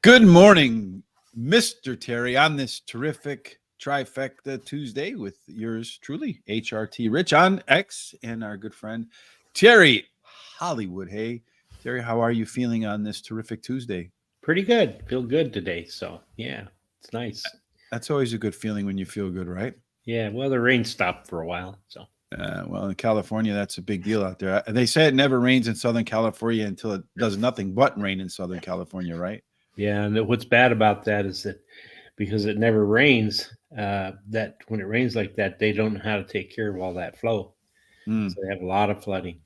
Good morning, Mr. Terry, on this terrific trifecta Tuesday with yours truly, HRT Rich on X, and our good friend Terry Hollywood. Hey, Terry, how are you feeling on this terrific Tuesday? Pretty good. Feel good today. So, yeah, it's nice. That's always a good feeling when you feel good, right? Yeah, well, the rain stopped for a while. So, Well, in California, that's a big deal out there. They say it never rains in Southern California until it does nothing but rain in Southern California, right? yeah, and what's bad about that is that because it never rains, that when it rains like that, they don't know how to take care of all that flow. Mm. So, they have a lot of flooding.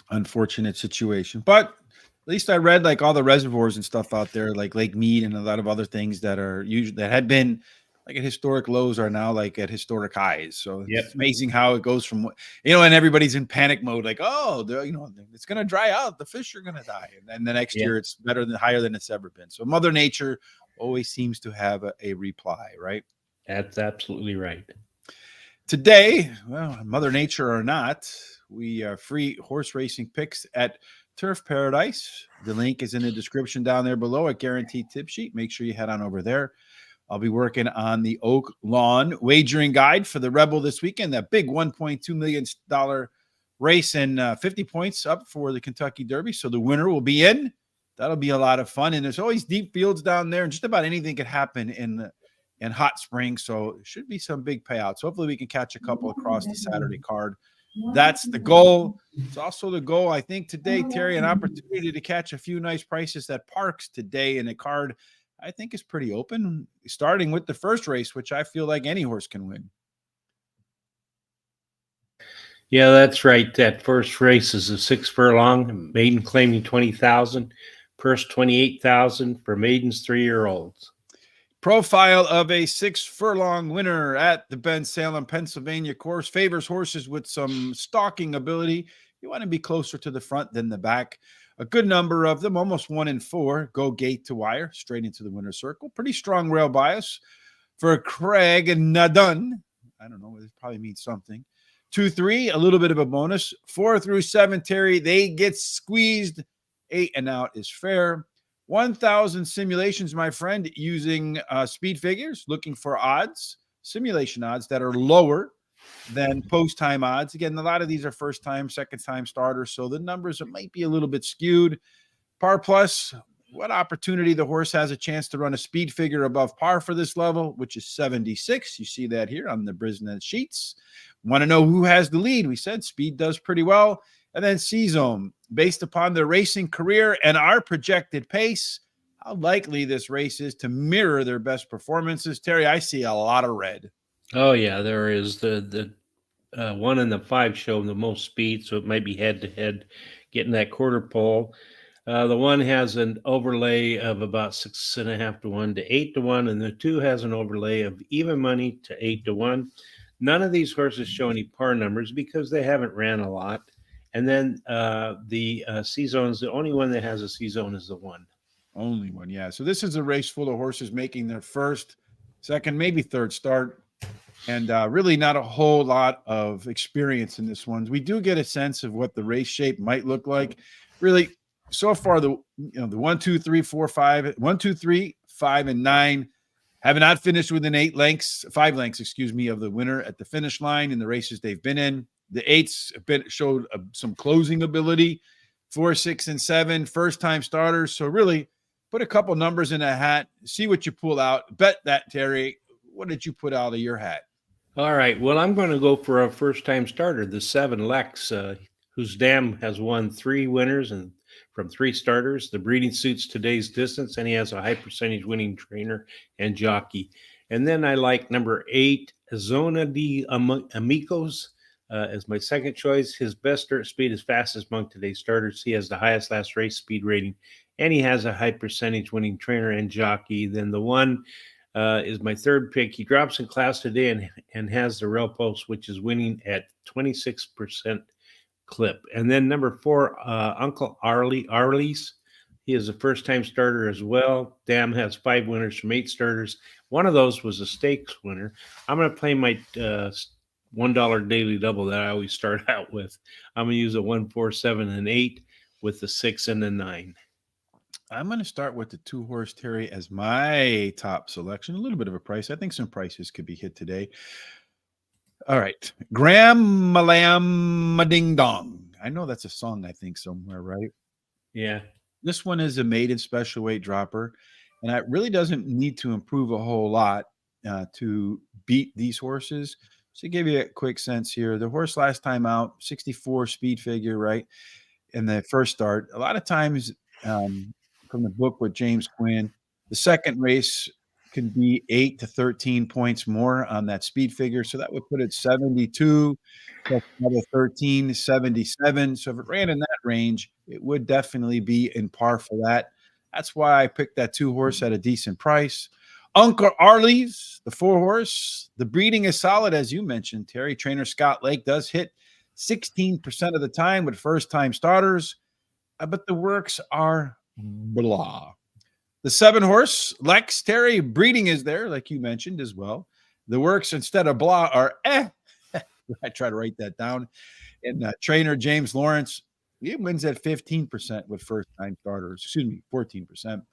Unfortunate situation. But at least I read like all the reservoirs and stuff out there, like Lake Mead and a lot of other things that are usually that had been like at historic lows are now like at historic highs. So it's Yep. amazing how it goes from and everybody's in panic mode, like, oh, it's gonna dry out, the fish are gonna die. And then the next Yeah, year it's better than higher than it's ever been. So Mother Nature always seems to have a reply, right? that's absolutely right. Today, well, Mother Nature or not, we are free horse racing picks at Turf Paradise. The link is in the description down there below at Guaranteed Tip Sheet. Make sure you head on over there. I'll be working on the Oak Lawn wagering guide for the Rebel this weekend. That big $1.2 million race and 50 points up for the Kentucky Derby. So the winner will be in. That'll be a lot of fun. And there's always deep fields down there, and just about anything could happen in Hot Springs. So it should be some big payouts. Hopefully, we can catch a couple across the Saturday card. That's the goal. It's also the goal, I think, today, Terry, an opportunity to catch a few nice prices at Parx today in a card I think is pretty open, starting with the first race, which I feel like any horse can win. Yeah, that's right. That first race is a 6 furlong, maiden claiming 20,000, purse 28,000 for maidens 3-year-olds. Profile of a 6 furlong winner at the Ben Salem, Pennsylvania course. Favors horses with some stalking ability. You want to be closer to the front than the back. A good number of them, almost 1 in 4, go gate to wire, straight into the winner's circle. Pretty strong rail bias for Craig and Nadun. I don't know, it probably means something. 2, 3, a little bit of a bonus. 4 through 7, Terry, they get squeezed. 8 and out is fair. 1,000 simulations, my friend, using speed figures, looking for odds, simulation odds that are lower than post time odds. Again, a lot of these are first time, second time starters, so the numbers might be a little bit skewed. Par plus, what opportunity the horse has a chance to run a speed figure above par for this level, which is 76. You see that here on the Brisnet sheets. Want to know who has the lead? We said speed does pretty well. And then C-Zone, based upon their racing career and our projected pace, how likely this race is to mirror their best performances. Terry, I see a lot of red. Oh yeah, there is the 1 and the 5 show the most speed, so it might be head to head, getting that quarter pole. The one has an overlay of about 6.5 to 1 to 8 to 1, and the two has an overlay of even money to 8 to 1. None of these horses show any par numbers because they haven't ran a lot. And then the C zone is the only one that has a C zone is the one. Only one, yeah. So this is a race full of horses making their first, second, maybe third start, and really not a whole lot of experience in this one. We do get a sense of what the race shape might look like. Really, so far the 1, 2, 3, 4, 5, 1, 2, 3, 5, and 9 have not finished within 5 lengths, excuse me, of the winner at the finish line in the races they've been in. The 8s showed some closing ability. 4, 6, and 7, first time starters. So really, put a couple numbers in a hat, see what you pull out. Bet that, Terry. What did you put out of your hat? All right. Well, I'm going to go for a first time starter, the 7 Lex, whose dam has won 3 winners and from 3 starters. The breeding suits today's distance, and he has a high percentage winning trainer and jockey. And then I like number 8, Zona de Amigos. As my second choice. His best dirt speed is fastest among today's starters. He has the highest last race speed rating, and he has a high percentage winning trainer and jockey. Then the one is my third pick. He drops in class today and has the rail post, which is winning at 26% clip. And then number 4, Uncle Arlies. He is a first time starter as well. Dam has 5 winners from 8 starters. One of those was a stakes winner. I'm going to play my $1 daily double that I always start out with. I'm going to use a 1, 4, 7, and 8 with the 6 and the 9. I'm going to start with the 2-horse Terry as my top selection. A little bit of a price. I think some prices could be hit today. All right. Grandma Lamb Ding Dong. I know that's a song, I think, somewhere, right? Yeah. This one is a maiden special weight dropper, and it really doesn't need to improve a whole lot to beat these horses. So, to give you a quick sense here, the horse last time out, 64 speed figure, right? In the first start. A lot of times, um, from the book with James Quinn, the second race can be 8 to 13 points more on that speed figure. So that would put it 72 plus another 13, 77. So if it ran in that range, it would definitely be in par for that. That's why I picked that 2-horse at a decent price. Uncle Arlie's, the 4-horse. The breeding is solid, as you mentioned, Terry. Trainer Scott Lake does hit 16% of the time with first-time starters, but the works are blah. The 7-horse, Lex Terry, breeding is there, like you mentioned as well. The works instead of blah are eh. I try to write that down. And trainer James Lawrence, he wins at 15% with first-time starters. Excuse me, 14%.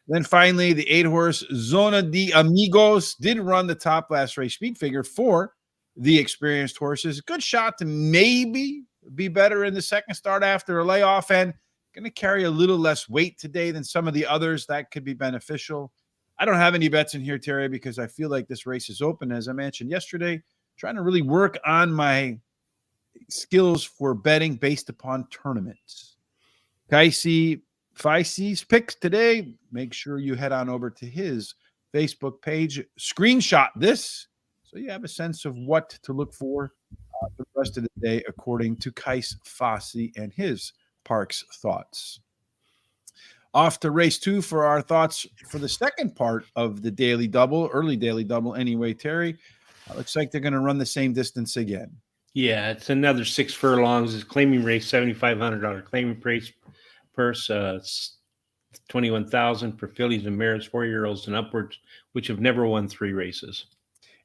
Then finally, the 8-horse Zona de Amigos did run the top last race speed figure for the experienced horses. Good shot to maybe be better in the second start after a layoff, and going to carry a little less weight today than some of the others. That could be beneficial. I don't have any bets in here, Terry, because I feel like this race is open. As I mentioned yesterday, trying to really work on my skills for betting based upon tournaments. Kaisi Feise's picks today. Make sure you head on over to his Facebook page. Screenshot this so you have a sense of what to look for the rest of the day, according to Kais Fossey and his Parx thoughts. Off to race 2 for our thoughts for the second part of the daily double, early daily double anyway, Terry. Looks like they're going to run the same distance again. Yeah, it's another 6 furlongs. It's claiming race, $7,500 claiming purse, 21,000 for fillies and mares, 4-year-olds and upwards, which have never won 3 races.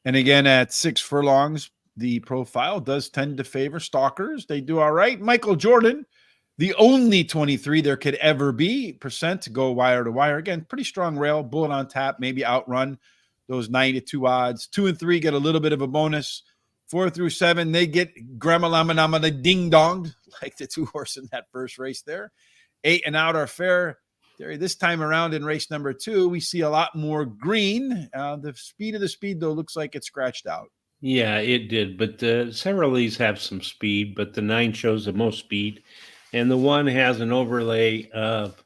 And again, at 6 furlongs, the profile does tend to favor stalkers. They do all right. Michael Jordan, the only 23 there could ever be percent to go wire to wire. Again, pretty strong rail, bullet on tap, maybe outrun those 92 odds. 2 and 3 get a little bit of a bonus. 4 through 7, they get grandma lama nama the ding donged, like the 2-horse in that first race there. 8 and out are fair. This time around in race number 2, we see a lot more green. The speed of the speed, though, looks like it's scratched out. Yeah, it did. But several of these have some speed, but the 9 shows the most speed. And the 1 has an overlay of,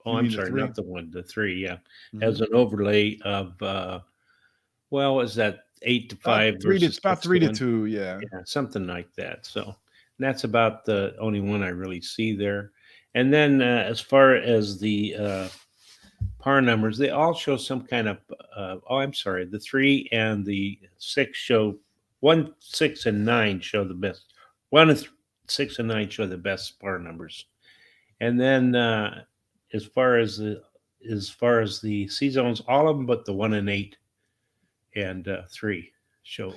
I'm sorry, not the 1, the 3, yeah. Has an overlay of, is that 8 to 5 versus about 3 to 2, yeah. Yeah, something like that. So that's about the only one I really see there. And then as far as the par numbers, they all show some kind of, the 3 and the 6 show, 1, 6, and 9 show the best. 1, 6, and 9 show the best par numbers. And then as far as the C zones, all of them but the 1 and 8 and 3 show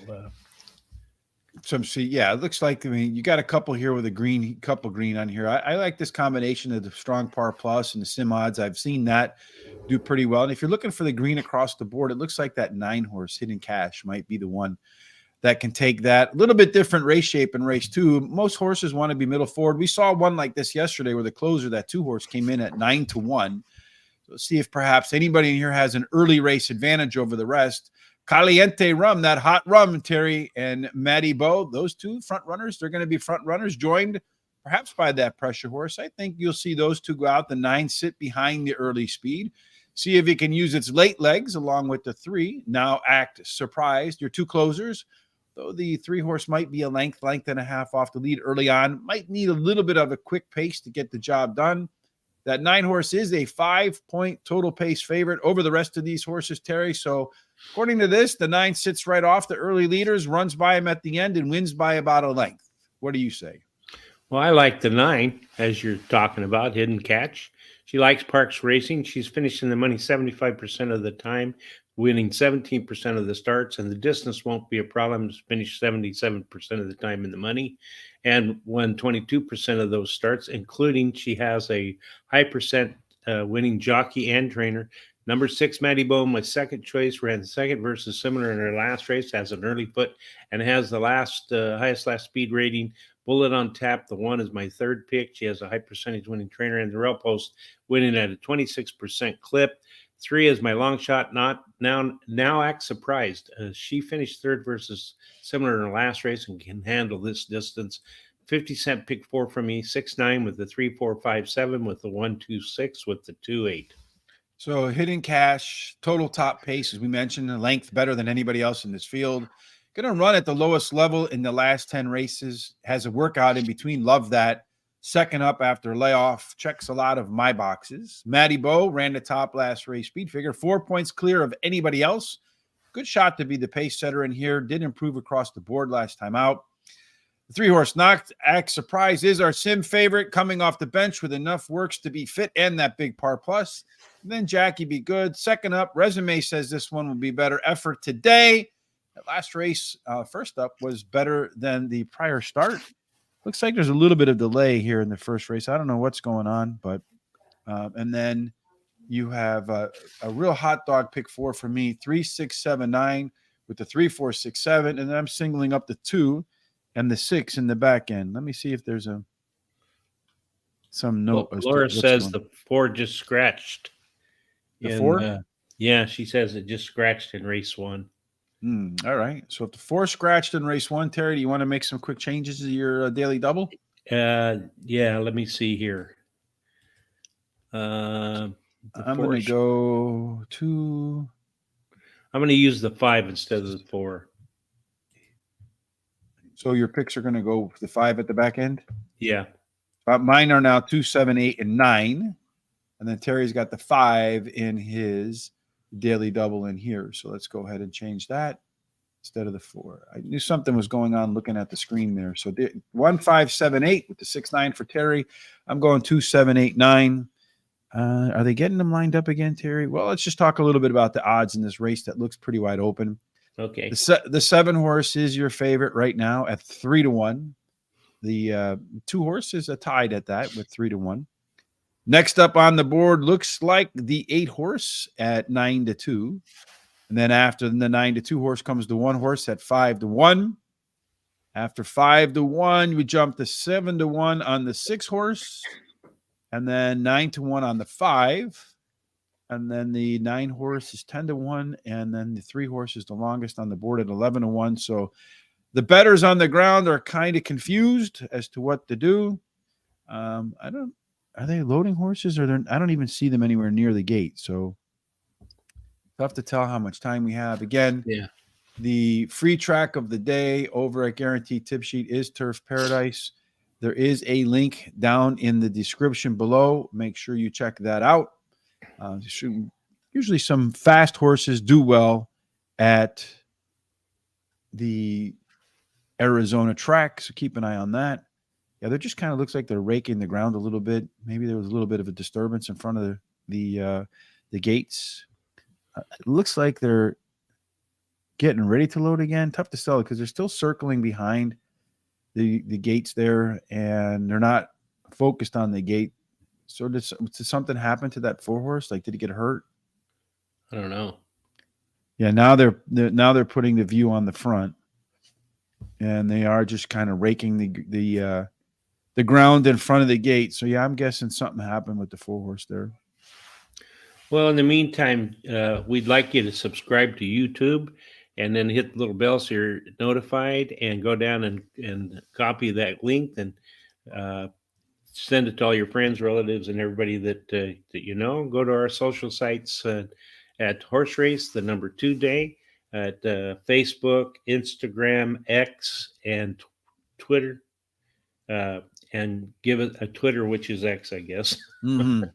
some see. Yeah, it looks like, you got a couple here with a couple green on here. I like this combination of the strong par plus and the sim odds. I've seen that do pretty well. And if you're looking for the green across the board, it looks like that 9-horse Hidden Cash might be the one that can take that. A little bit different race shape in race 2. Most horses want to be middle forward. We saw one like this yesterday where the closer, that 2-horse, came in at 9 to 1. So let's see if perhaps anybody in here has an early race advantage over the rest. Caliente Rum, that hot rum, Terry and Matty Bow, those 2 front runners, they're going to be front runners, joined perhaps by that pressure horse. I think you'll see those 2 go out. The 9 sit behind the early speed. See if he can use its late legs along with the 3. Now act surprised. Your 2 closers, though the 3-horse might be a length and a half off the lead early on, might need a little bit of a quick pace to get the job done. That 9-horse is a 5-point total pace favorite over the rest of these horses, Terry. So according to this, the 9 sits right off the early leaders, runs by him at the end, and wins by about a length. What do you say? Well, I like the 9, as you're talking about, Hidden Catch. She likes Parx Racing. She's finishing the money 75% of the time, winning 17% of the starts, and the distance won't be a problem. She's finished 77% of the time in the money and won 22% of those starts, including she has a high percent winning jockey and trainer. Number 6, Matty Bone, my second choice, ran second versus similar in her last race, has an early foot, and has the highest last speed rating. Bullet on Tap, the 1 is my third pick. She has a high percentage winning trainer, and the Rail Post winning at a 26% clip. 3 is my long shot, not now act surprised. She finished third versus similar in her last race and can handle this distance. 50-cent pick 4 from me, 6-9 with the 3-4-5-7 with the 1-2-6 with the 2-8. So hidden cash, total top pace, as we mentioned, the length better than anybody else in this field. Going to run at the lowest level in the last 10 races. Has a workout in between. Love that. Second up after layoff. Checks a lot of my boxes. Matty Bow ran the top last race speed figure. 4 points clear of anybody else. Good shot to be the pace setter in here. Did improve across the board last time out. The 3-horse Knocked Act Surprise is our sim favorite, coming off the bench with enough works to be fit and that big par plus. And then Jackie Be Good. Second up, Resume says this one will be better effort today. That last race, first up, was better than the prior start. Looks like there's a little bit of delay here in the first race. I don't know what's going on, but and then you have a real hot dog pick 4 for me, 3, 6, 7, 9 with the 3, 4, 6, 7, and then I'm singling up the 2 and the 6 in the back end. Let me see if there's some note. Well, Laura says the 4 just scratched. The 4? Yeah, she says it just scratched in race 1. All right. So if the 4 scratched in race 1, Terry, do you want to make some quick changes to your daily double? Yeah, let me see here. I'm going to go to... I'm going to use the 5 instead of the 4. So your picks are going to go with the 5 at the back end? Yeah. Mine are now 2, 7, 8, and 9. And then Terry's got the 5 in his daily double in here. So let's go ahead and change that instead of the 4. I knew something was going on looking at the screen there. So 1, 5, 7, 8 with the 6, 9 for Terry. I'm going 2, 7, 8, 9. Are they getting them lined up again, Terry? Well, let's just talk a little bit about the odds in this race that looks pretty wide open. Okay. The 7-horse is your favorite right now at 3-1. The 2-horse is tied at that with 3-1. Next up on the board looks like the 8-horse at 9-2. And then after the 9-2 horse comes the 1-horse at 5-1. After 5-1, we jump to 7-1 on the 6-horse. And then 9-1 on the 5. And then the 9-horse is 10-1. And then the 3-horse is the longest on the board at 11-1. So the bettors on the ground are kind of confused as to what to do. Are they loading horses, or I don't even see them anywhere near the gate. So tough to tell how much time we have. Again, the free track of the day over at Guaranteed Tip Sheet is Turf Paradise. There is a link down in the description below. Make sure you check that out. Usually some fast horses do well at the Arizona track, so keep an eye on that. Yeah, they just kind of looks like they're raking the ground a little bit. Maybe there was a little bit of a disturbance in front of the gates. It looks like they're getting ready to load again. Tough to sell because they're still circling behind the gates there, and they're not focused on the gate. So did something happen to that 4-horse? Like, did he get hurt? I don't know. Yeah, now they're putting the view on the front, and they are just kind of raking the ground in front of the gate. So yeah, I'm guessing something happened with the 4-horse there. Well, in the meantime, we'd like you to subscribe to YouTube and then hit the little bell so you're notified, and go down and copy that link and send it to all your friends, relatives, and everybody that you know. Go to our social sites at Horse Race, the number 2 day, at Facebook, Instagram, X, and Twitter. And give it a Twitter, which is X, I guess. Mm-hmm.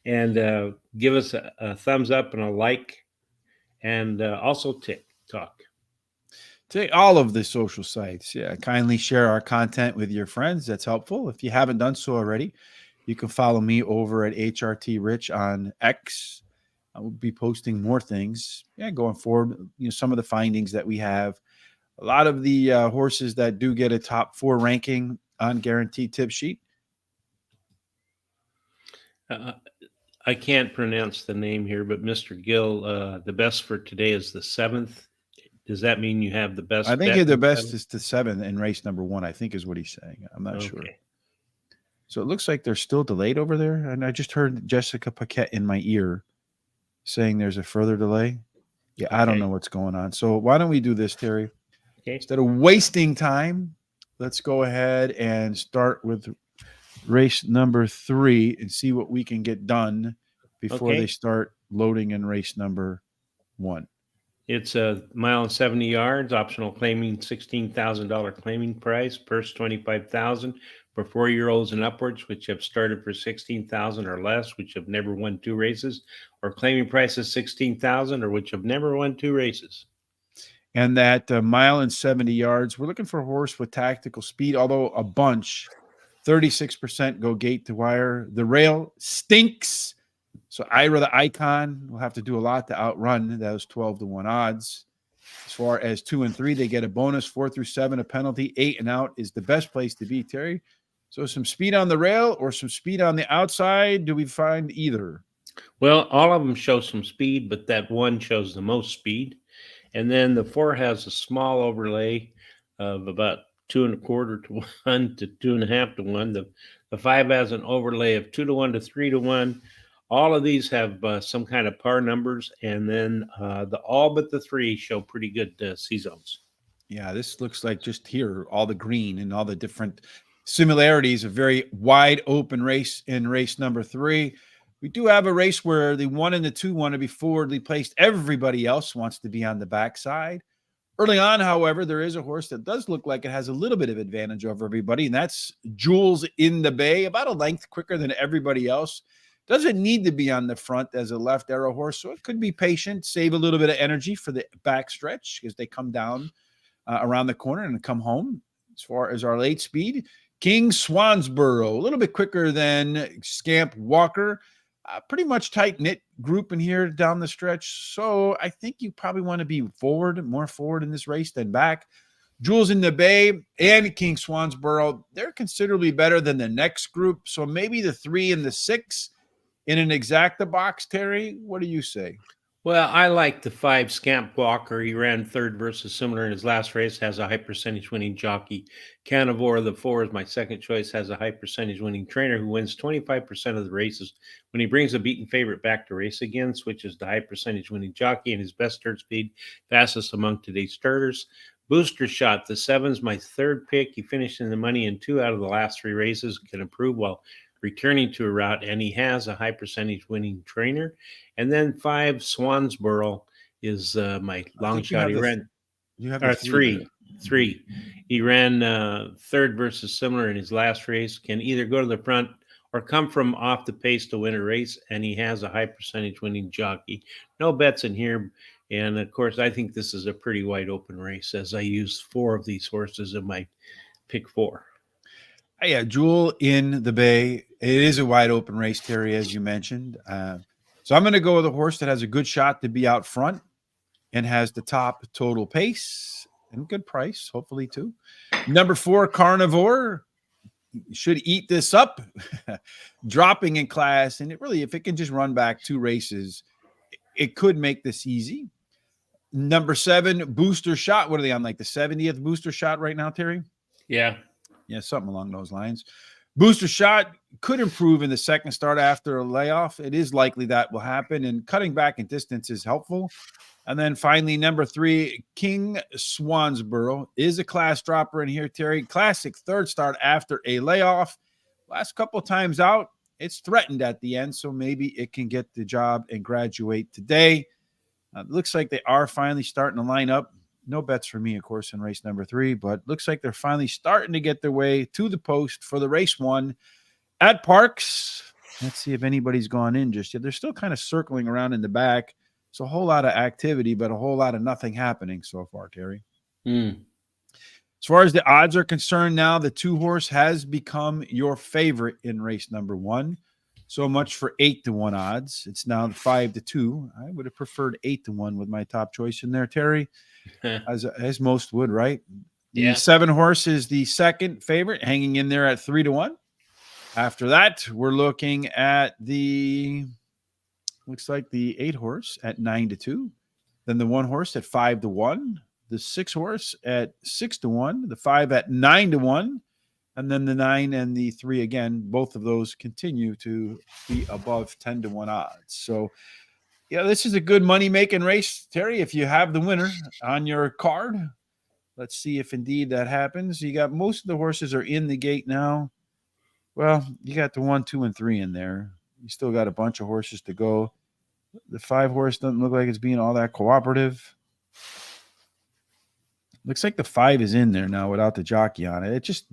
And give us a thumbs up and a like, and also TikTok. Take all of the social sites. Yeah, kindly share our content with your friends. That's helpful. If you haven't done so already, you can follow me over at HRT Rich on X. I will be posting more things. Yeah, going forward. Some of the findings that we have. A lot of the horses that do get a top 4 ranking on Guaranteed Tip Sheet. Uh, I can't pronounce the name here, but Mr. Gill, the best for today is the 7th. Does that mean you have the I best think bet the in best 7? is to 7 in race number 1, I think is what he's saying. I'm not sure. Okay. So it looks like they're still delayed over there. And I just heard Jessica Paquette in my ear saying there's a further delay. Yeah, I don't Okay. know what's going on. So why don't we do this, Terry? Okay. Instead of wasting time, let's go ahead and start with race number 3 and see what we can get done before they Okay. start loading in race number 1. It's a mile and 70 yards, optional claiming $16,000 claiming price, purse 25,000 for 4-year-olds and upwards, which have started for 16,000 or less, which have never won 2 races, or claiming price is 16,000 or which have never won 2 races. And that mile and 70 yards, we're looking for a horse with tactical speed, although a bunch, 36% go gate to wire. The rail stinks. So Ira the Icon will have to do a lot to outrun those 12-1 odds. As far as 2 and 3, they get a bonus. 4 through 7, a penalty. 8 and out is the best place to be, Terry. So some speed on the rail or some speed on the outside. Do we find either? Well, all of them show some speed, but that one shows the most speed. And then the 4 has a small overlay of about 2.25 to 1 to 2.5 to 1. The 5 has an overlay of 2 to 1 to 3 to 1. All of these have some kind of par numbers, and then all but the 3 show pretty good C zones. Yeah, this looks like just here, all the green and all the different similarities. A very wide open race in race number 3. We do have a race where the 1 and the 2 want to be forwardly placed. Everybody else wants to be on the backside. Early on, however, there is a horse that does look like it has a little bit of advantage over everybody, and that's Jules in the Bay, about a length quicker than everybody else. Doesn't need to be on the front as a left arrow horse, so it could be patient, save a little bit of energy for the back stretch because they come down around the corner and come home. As far as our late speed, King Swansboro, a little bit quicker than Scamp Walker. Pretty much tight knit group in here down the stretch. So I think you probably want to be more forward in this race than back. Jules in the Bay and King Swansboro, they're considerably better than the next group. So maybe the 3 and the 6 in an exacta box, Terry. What do you say? Well, I like the 5 Scamp Walker. He ran 3rd versus similar in his last race, has a high percentage winning jockey. Canivore, the 4 is my second choice, has a high percentage winning trainer who wins 25% of the races. When he brings a beaten favorite back to race again, switches to high percentage winning jockey and his best start speed, fastest among today's starters. Booster Shot, the 7's my third pick. He finished in the money in 2 out of the last 3 races, can improve while returning to a route, and he has a high percentage winning trainer. And then 5 Swansboro is my long shot. He ran you have the 3. three. He ran 3rd versus similar in his last race. Can either go to the front or come from off the pace to win a race, and he has a high percentage winning jockey. No bets in here. And of course, I think this is a pretty wide open race as I use 4 of these horses in my pick 4. Yeah, Jewel in the Bay. It is a wide open race, Terry, as you mentioned. So I'm going to go with a horse that has a good shot to be out front and has the top total pace and good price, hopefully, too. Number 4, Carnivore. Should eat this up, dropping in class. And it really, if it can just run back 2 races, it could make this easy. Number 7, Booster Shot. What are they on, like the 70th Booster Shot right now, Terry? Yeah. Yeah, something along those lines. Booster Shot could improve in the second start after a layoff. It is likely that will happen, and cutting back in distance is helpful. And then finally, number 3, King Swansboro is a class dropper in here, Terry. Classic 3rd start after a layoff. Last couple times out, it's threatened at the end, so maybe it can get the job and graduate today. Looks like they are finally starting to line up. No bets for me, of course, in race number 3, but looks like they're finally starting to get their way to the post for the race 1 at Parx. Let's see if anybody's gone in just yet. They're still kind of circling around in the back. It's a whole lot of activity, but a whole lot of nothing happening so far, Terry. As far as the odds are concerned now, the 2-horse has become your favorite in race number 1. So much for 8-1 odds. It's now 5-2. I would have preferred 8-1 with my top choice in there, Terry. As most would, right? The 7-horse is the second favorite, hanging in there at 3-1. After that, we're looking at looks like the 8 horse at 9-2, then the 1 horse at 5-1, the 6 horse at 6-1, the 5 at 9-1, and then the 9 and the 3 again. Both of those continue to be above 10-1 odds. So, yeah, this is a good money making race, Terry. If you have the winner on your card, let's see if indeed that happens. You got most of the horses are in the gate now. Well, you got the 1, 2, and 3 in there. You still got a bunch of horses to go. The 5 horse doesn't look like it's being all that cooperative. Looks like the 5 is in there now without the jockey on it. It just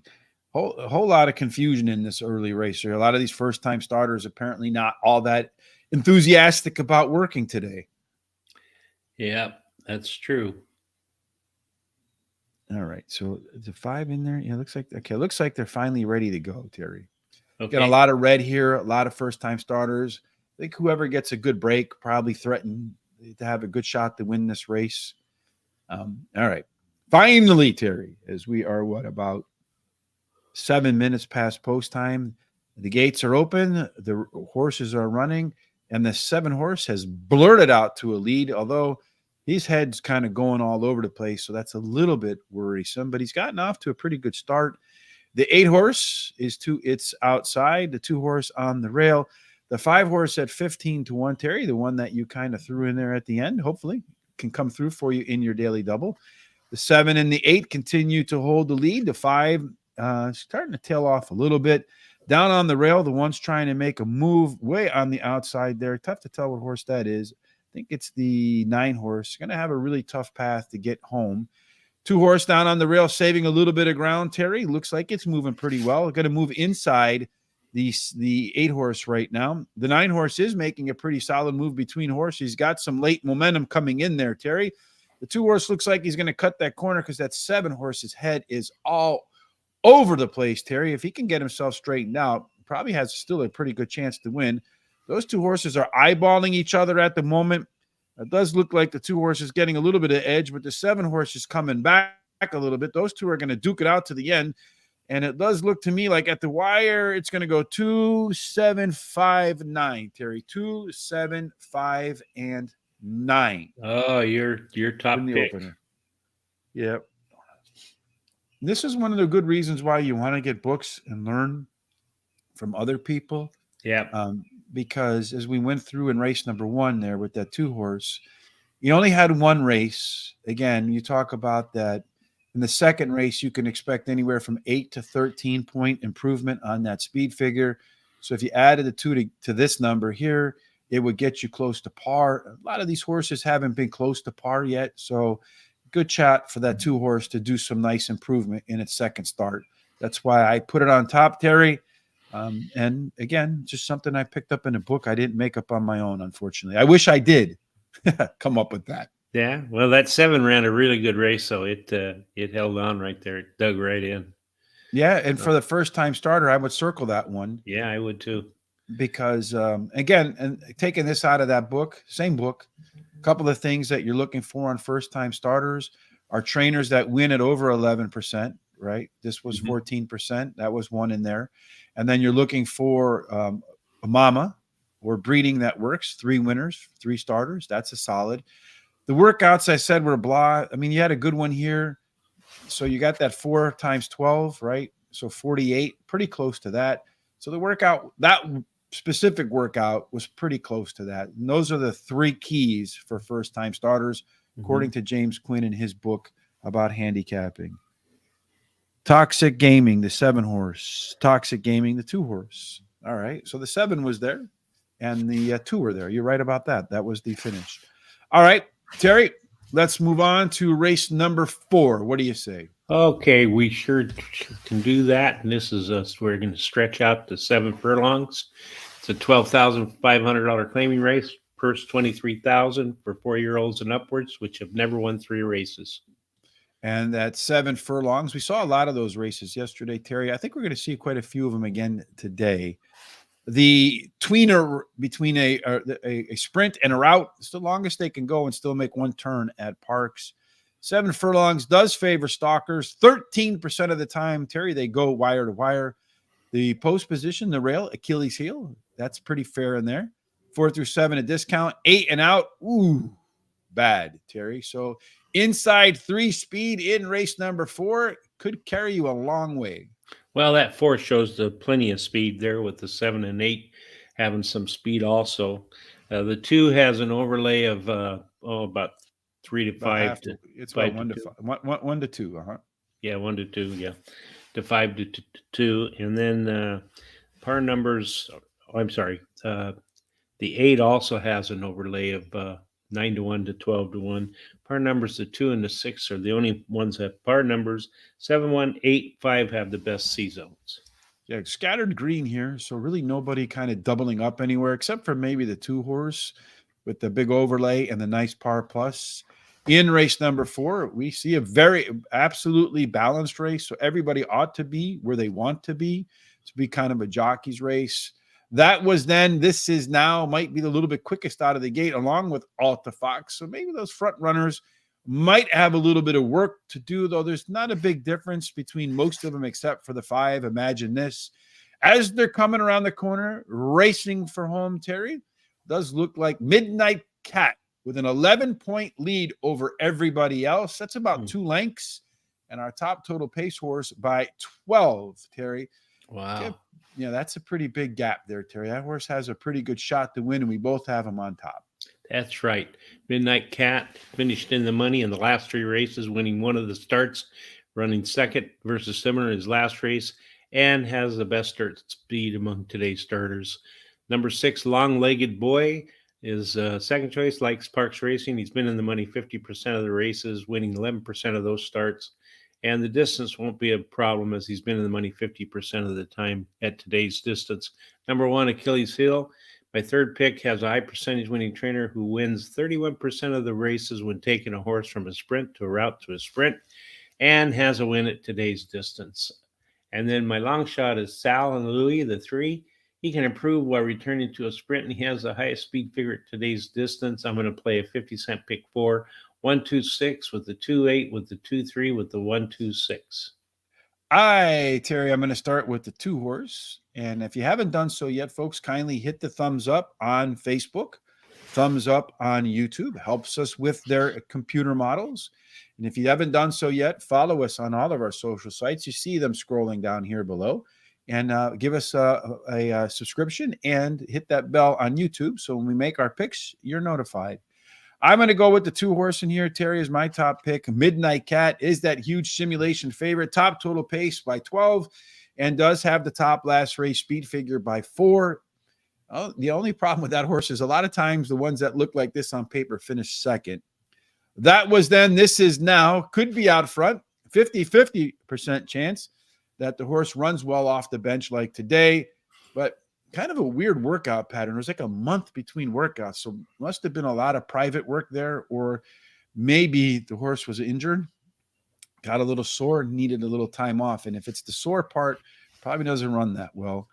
a whole lot of confusion in this early race here. A lot of these first time starters apparently not all that enthusiastic about working today. Yeah, that's true. All right, so the 5 in there. Yeah, looks like they're finally ready to go, Terry. Okay. Got a lot of red here, a lot of first time starters. I think whoever gets a good break probably threaten to have a good shot to win this race. All right. Finally, Terry, as we are about 7 minutes past post time, the gates are open, the horses are running, and the 7 horse has blurted out to a lead, although his head's kind of going all over the place, so that's a little bit worrisome, but he's gotten off to a pretty good start. The 8 horse is to its outside, the 2 horse on the rail, the 5 horse at 15-1, Terry, the one that you kind of threw in there at the end, hopefully can come through for you in your daily double. The 7 and the 8 continue to hold the lead. The 5 starting to tail off a little bit. Down on the rail, the one's trying to make a move way on the outside there. Tough to tell what horse that is. I think it's the 9 horse. Going to have a really tough path to get home. 2 horse down on the rail, saving a little bit of ground, Terry. Looks like it's moving pretty well. Going to move inside the 8 horse right now. The 9 horse is making a pretty solid move between horses. He's got some late momentum coming in there, Terry. The 2 horse looks like he's going to cut that corner because that 7 horse's head is all over the place, Terry. If he can get himself straightened out, probably has still a pretty good chance to win. Those 2 horses are eyeballing each other at the moment. It does look like the 2 horses getting a little bit of edge, but the 7 horse is coming back a little bit. Those 2 are going to duke it out to the end. And it does look to me like at the wire, it's going to go 2, 7, 5, 9, Terry. 2, 7, 5, and 9. Oh, your top in the pick. opener. Yep. This is one of the good reasons why you want to get books and learn from other people. Yeah. Because as we went through in race number 1 there with that 2 horse, you only had 1 race. Again, you talk about that in the second race, you can expect anywhere from 8 to 13 point improvement on that speed figure. So if you added the 2 to this number here, it would get you close to par. A lot of these horses haven't been close to par yet. So good shot for that 2 horse to do some nice improvement in its second start. That's why I put it on top, Terry. And again, just something I picked up in a book. I didn't make up on my own, unfortunately. I wish I did come up with that. Yeah. Well, that 7 ran a really good race, so it held on right there. It dug right in. Yeah, and for the first time starter, I would circle that one. Yeah, I would too. Because again, and taking this out of that book, same book, a couple of things that you're looking for on first time starters are trainers that win at over 11%, right? This was 14%. That was one in there. And then you're looking for a mama or breeding that works, 3 winners, 3 starters. That's a solid. The workouts I said were blah. I mean, you had a good one here. So you got that 4 times 12, right? So 48, pretty close to that. So the workout, that specific workout was pretty close to that. And those are the 3 keys for first time starters, according to James Quinn in his book about handicapping. Toxic Gaming, the 7 horse. Toxic Gaming, the 2 horse. All right. So the 7 was there and the 2 were there. You're right about that. That was the finish. All right, Terry, let's move on to race number 4. What do you say? Okay, we sure can do that. And this is us. We're going to stretch out to 7 furlongs. It's a $12,500 claiming race. Purse $23,000 for 4-year-olds and upwards, which have never won 3 races. And that 7 furlongs, we saw a lot of those races yesterday, Terry. I think we're going to see quite a few of them again today. The tweener between a sprint and a route, it's the longest they can go and still make 1 turn at Parx. 7 furlongs does favor stalkers. 13% of the time, Terry, they go wire to wire. The post position, the rail, Achilles heel. That's pretty fair in there. 4 through 7, a discount. 8 and out. Ooh, bad, Terry. So inside 3 speed in race number 4 could carry you a long way. Well, that 4 shows the plenty of speed there, with the 7 and 8 having some speed also. The 2 has an overlay of about 3 to About 5 half. to It's about 5 to 1 to 2. 5. 1 to 2. Yeah, 1 to 2. Yeah, to 5 to 2, and then par numbers. Oh, I'm sorry. The 8 also has an overlay of 9 to 1 to 12 to 1. Par numbers, the 2 and the 6 are the only ones that have par numbers. 7, 1, 8, 5 have the best C zones. Yeah, scattered green here. So really nobody kind of doubling up anywhere except for maybe the 2 horse with the big overlay and the nice par plus. In race number 4, we see a very absolutely balanced race. So everybody ought to be where they want to be kind of a jockey's race. That was then. This is now might be the little bit quickest out of the gate, along with Alta Fox. So maybe those front runners might have a little bit of work to do, though there's not a big difference between most of them except for the 5. Imagine this. As they're coming around the corner, racing for home, Terry, does look like Midnight Cat with an 11-point lead over everybody else. That's about 2 lengths. And our top total pace horse by 12, Terry. Wow. Yeah, that's a pretty big gap there, Terry. That horse has a pretty good shot to win, and we both have him on top. That's right. Midnight Cat finished in the money in the last 3 races, winning one of the starts, running second versus Simmer in his last race, and has the best start speed among today's starters. Number 6, Long-Legged Boy, is second choice, likes Parx Racing. He's been in the money 50% of the races, winning 11% of those starts. And the distance won't be a problem, as he's been in the money 50% of the time at today's distance. Number 1, Achilles heel. My third pick has a high percentage winning trainer who wins 31% of the races when taking a horse from a sprint to a route to a sprint, and has a win at today's distance. And then my long shot is Sal and Louis, the 3. He can improve while returning to a sprint, and he has the highest speed figure at today's distance. I'm going to play a 50-cent pick 4, 1, 2, 6 with the 2, 8 with the 2, 3 with the 1, 2, 6. Terry, I'm going to start with the 2 horse. And if you haven't done so yet, folks, kindly hit the thumbs up on Facebook, thumbs up on YouTube. Helps us with their computer models. And if you haven't done so yet, follow us on all of our social sites. You see them scrolling down here below. And give us a subscription and hit that bell on YouTube. So when we make our picks, you're notified. I'm going to go with the 2 horse in here. Terry is my top pick. Midnight Cat is that huge simulation favorite. Top total pace by 12 and does have the top last race speed figure by 4. Oh, the only problem with that horse is a lot of times the ones that look like this on paper finish second. That was then. This is now. Could be out front. 50% chance that the horse runs well off the bench like today. But kind of a weird workout pattern. It was like a month between workouts. So must have been a lot of private work there, or maybe the horse was injured, got a little sore, needed a little time off. And if it's the sore part, probably doesn't run that well.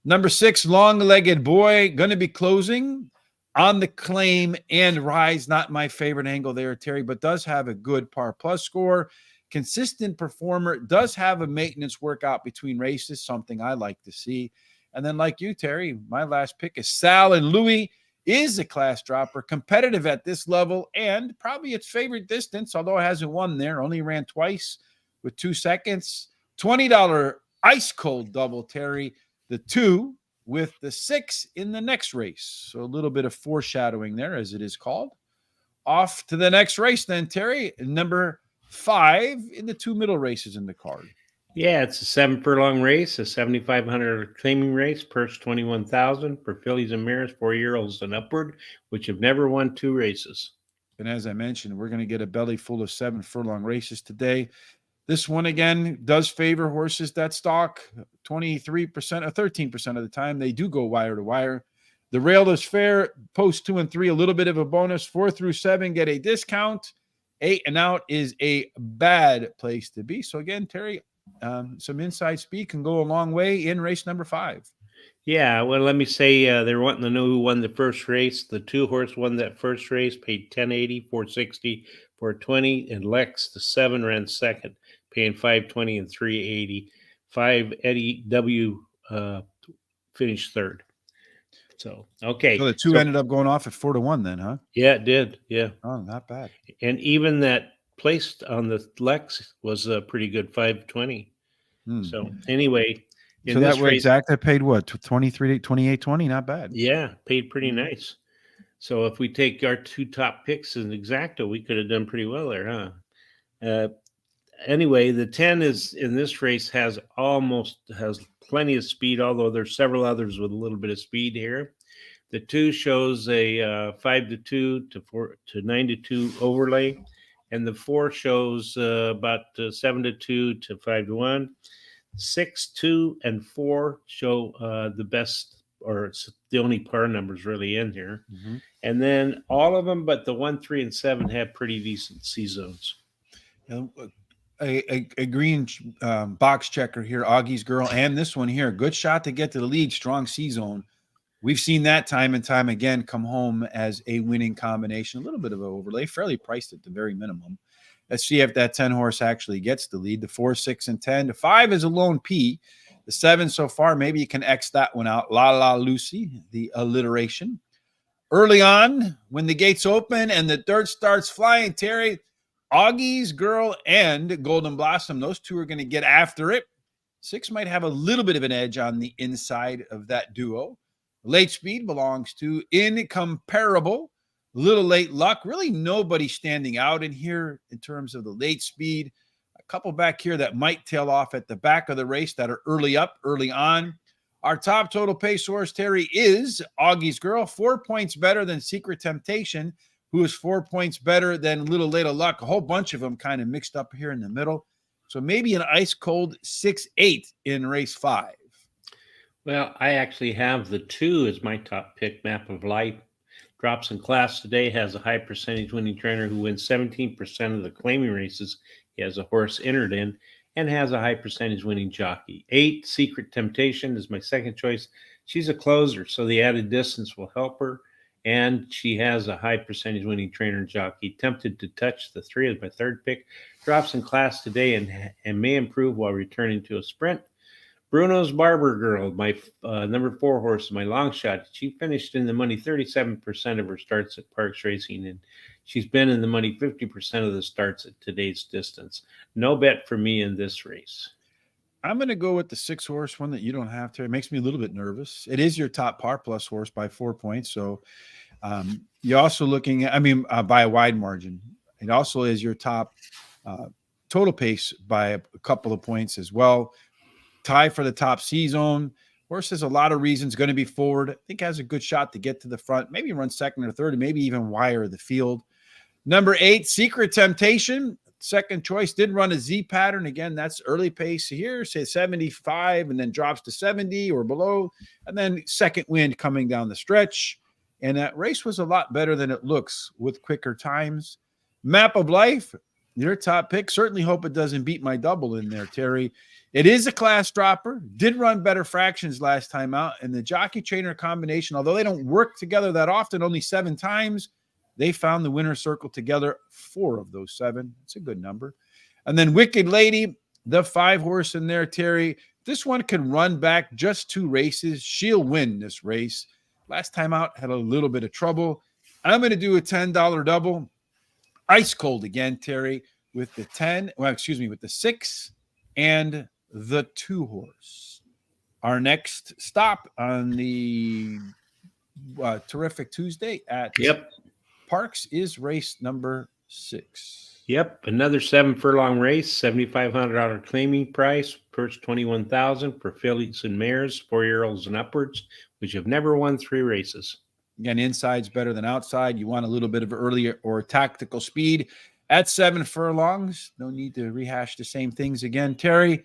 Number 6, Long-Legged Boy, going to be closing on the claim and rise. Not my favorite angle there, Terry, but does have a good par plus score. Consistent performer, does have a maintenance workout between races, something I like to see. And then like you, Terry, my last pick is Sal and Louis. Is a class dropper, competitive at this level, and probably its favorite distance, although it hasn't won there. Only ran twice with 2 seconds. $20 ice cold double, Terry. The 2 with the 6 in the next race. So a little bit of foreshadowing there, as it is called. Off to the next race then, Terry. Number 5 in the 2 middle races in the card. Yeah, it's a 7 furlong race, a 7,500 claiming race, purse 21,000 for fillies and mares, 4-year-olds and upward, which have never won 2 races. And as I mentioned, we're going to get a belly full of 7 furlong races today. This one, again, does favor horses that stalk 23% or 13% of the time. They do go wire to wire. The rail is fair. Post 2 and 3, a little bit of a bonus. 4 through 7 get a discount. 8 and out is a bad place to be. So again, Terry, some inside speed can go a long way in race number 5. Yeah, well, let me say they're wanting to know who won the first race. The 2 horse won that first race, paid $10.80, $4.60, $4.20, and Lex, the 7, ran second, paying $5.20 and $3.80. 5, Eddie W. finished third. So, okay. So the two So, ended up going off at 4-1 then, huh? yeah, it did. Yeah. Oh, not bad. And even that placed on the Lex was pretty good, 520. Hmm. So, anyway, So in that this way race, exacta paid what? 23, 28-20, not bad. yeah, paid pretty Mhm. nice. So, if we take our two top picks in exacta, we could have done pretty well there, huh? Uh, anyway, the 10 is in this race has plenty of speed, although there's several others with a little bit of speed here. The 2 shows a 5-2 to 4 to 9-2 overlay, and the 4 shows about 7-2 to 5-1. 6, 2, and 4 show the best, or it's the only par numbers really in here. Mhm. And then all of them but the 1, 3, and 7 have pretty decent C zones. And, a green box checker here, Augie's Girl, and this one here. Good shot to get to the lead, strong C zone. We've seen that time and time again come home as a winning combination. A little bit of an overlay, fairly priced at the very minimum. Let's see if that 10 horse actually gets the lead. The 4, 6, and 10. The 5 is a lone P. The 7 so far, maybe you can X that one out. La La Lucy, the alliteration. Early on, when the gates open and the dirt starts flying, Terry, Augie's Girl and Golden Blossom, those two are going to get after it. 6 might have a little bit of an edge on the inside of that duo. Late speed belongs to Incomparable. Little late luck. Really nobody standing out in here in terms of the late speed. A couple back here that might tail off at the back of the race that are early up, early on. Our top total pace horse, Terry, is Augie's Girl. 4 points better than Secret Temptation, who is 4 points better than Little Late Luck. A whole bunch of them kind of mixed up here in the middle. So maybe an ice cold 6-8 in race 5. Well, I actually have the 2 as my top pick, Map of Life. Drops in class today, has a high percentage winning trainer who wins 17% of the claiming races he has a horse entered in, and has a high percentage winning jockey. 8, Secret Temptation, is my second choice. She's a closer, so the added distance will help her. And she has a high percentage winning trainer and jockey. Tempted to Touch, the 3, is my third pick. Drops in class today and may improve while returning to a sprint. Bruno's Barber Girl, my number 4 horse, my long shot. She finished in the money 37% of her starts at Parx Racing, and she's been in the money 50% of the starts at today's distance. No bet for me in this race. I'm going to go with the 6 horse one that you don't have to. It makes me a little bit nervous. It is your top par plus horse by 4 points. So you're also looking at, by a wide margin. It also is your top total pace by a couple of points as well. Tie for the top C zone. Horse has a lot of reasons, going to be forward. I think has a good shot to get to the front, maybe run second or third, and maybe even wire the field. Number 8, Secret Temptation. Second choice, did run a Z pattern. Again, that's early pace here, say 75, and then drops to 70 or below. And then second wind coming down the stretch. And that race was a lot better than it looks with quicker times. Map of Life, your top pick. Certainly hope it doesn't beat my double in there, Terry. It is a class dropper. Did run better fractions last time out. And the jockey trainer combination, although they don't work together that often, only 7 times, they found the winner's circle together 4 of those 7. It's a good number. And then Wicked Lady, the 5 horse in there, Terry. This one can run back just 2 races. She'll win this race. Last time out, had a little bit of trouble. I'm going to do a $10 double. Ice cold again, Terry, with the 10, with the 6 and the 2 horse. Our next stop on the terrific Tuesday at Parx is race number 6. Yep, another 7 furlong race, $7,500 claiming price, purse $21,000 for fillies and mares, 4-year-olds and upwards, which have never won 3 races. Again, inside's better than outside. You want a little bit of early or tactical speed at 7 furlongs. No need to rehash the same things again. Terry,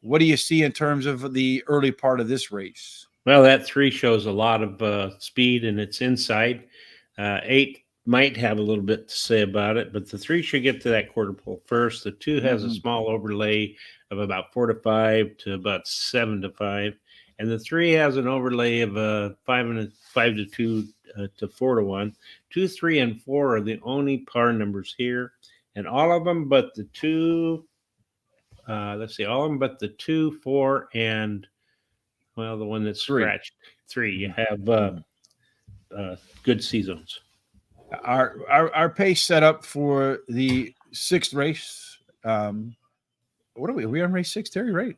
what do you see in terms of the early part of this race? Well, that 3 shows a lot of speed, and it's inside. 8 might have a little bit to say about it, but the 3 should get to that quarter pole first. The 2 has a small overlay of about 4 to 5 to about 7 to 5, and the 3 has an overlay of 5 to 2 to 4 to 1. 2, 3, and 4 are the only par numbers here, and all of them but the 2. All of them but the 2, 4, and Well, the one that's Three. scratched. 3. You have Mhm. good seasons. Our pace set up for the 6th race. What are we? Are we on race 6, Terry? Right?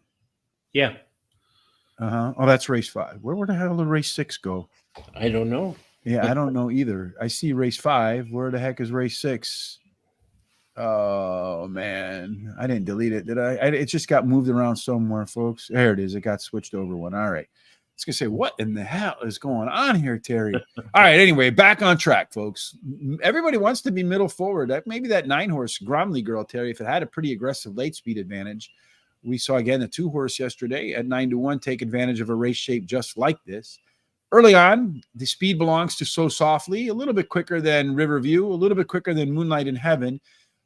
Yeah, Oh, that's race 5. Where the hell did race 6 go? I don't know. Yeah, I don't know either. I see race 5. Where the heck is race 6? Oh man, I didn't delete it, did I? It just got moved around somewhere, folks. There it is. It got switched over one. All right. I was gonna say, what in the hell is going on here, Terry? All right. Anyway, back on track, folks. Everybody wants to be middle forward. Maybe that 9-horse Gromley girl, Terry, if it had a pretty aggressive late speed advantage. We saw again the 2-horse yesterday at 9-1 take advantage of a race shape just like this. Early on, the speed belongs to So Softly, a little bit quicker than Riverview, a little bit quicker than Moonlight in Heaven,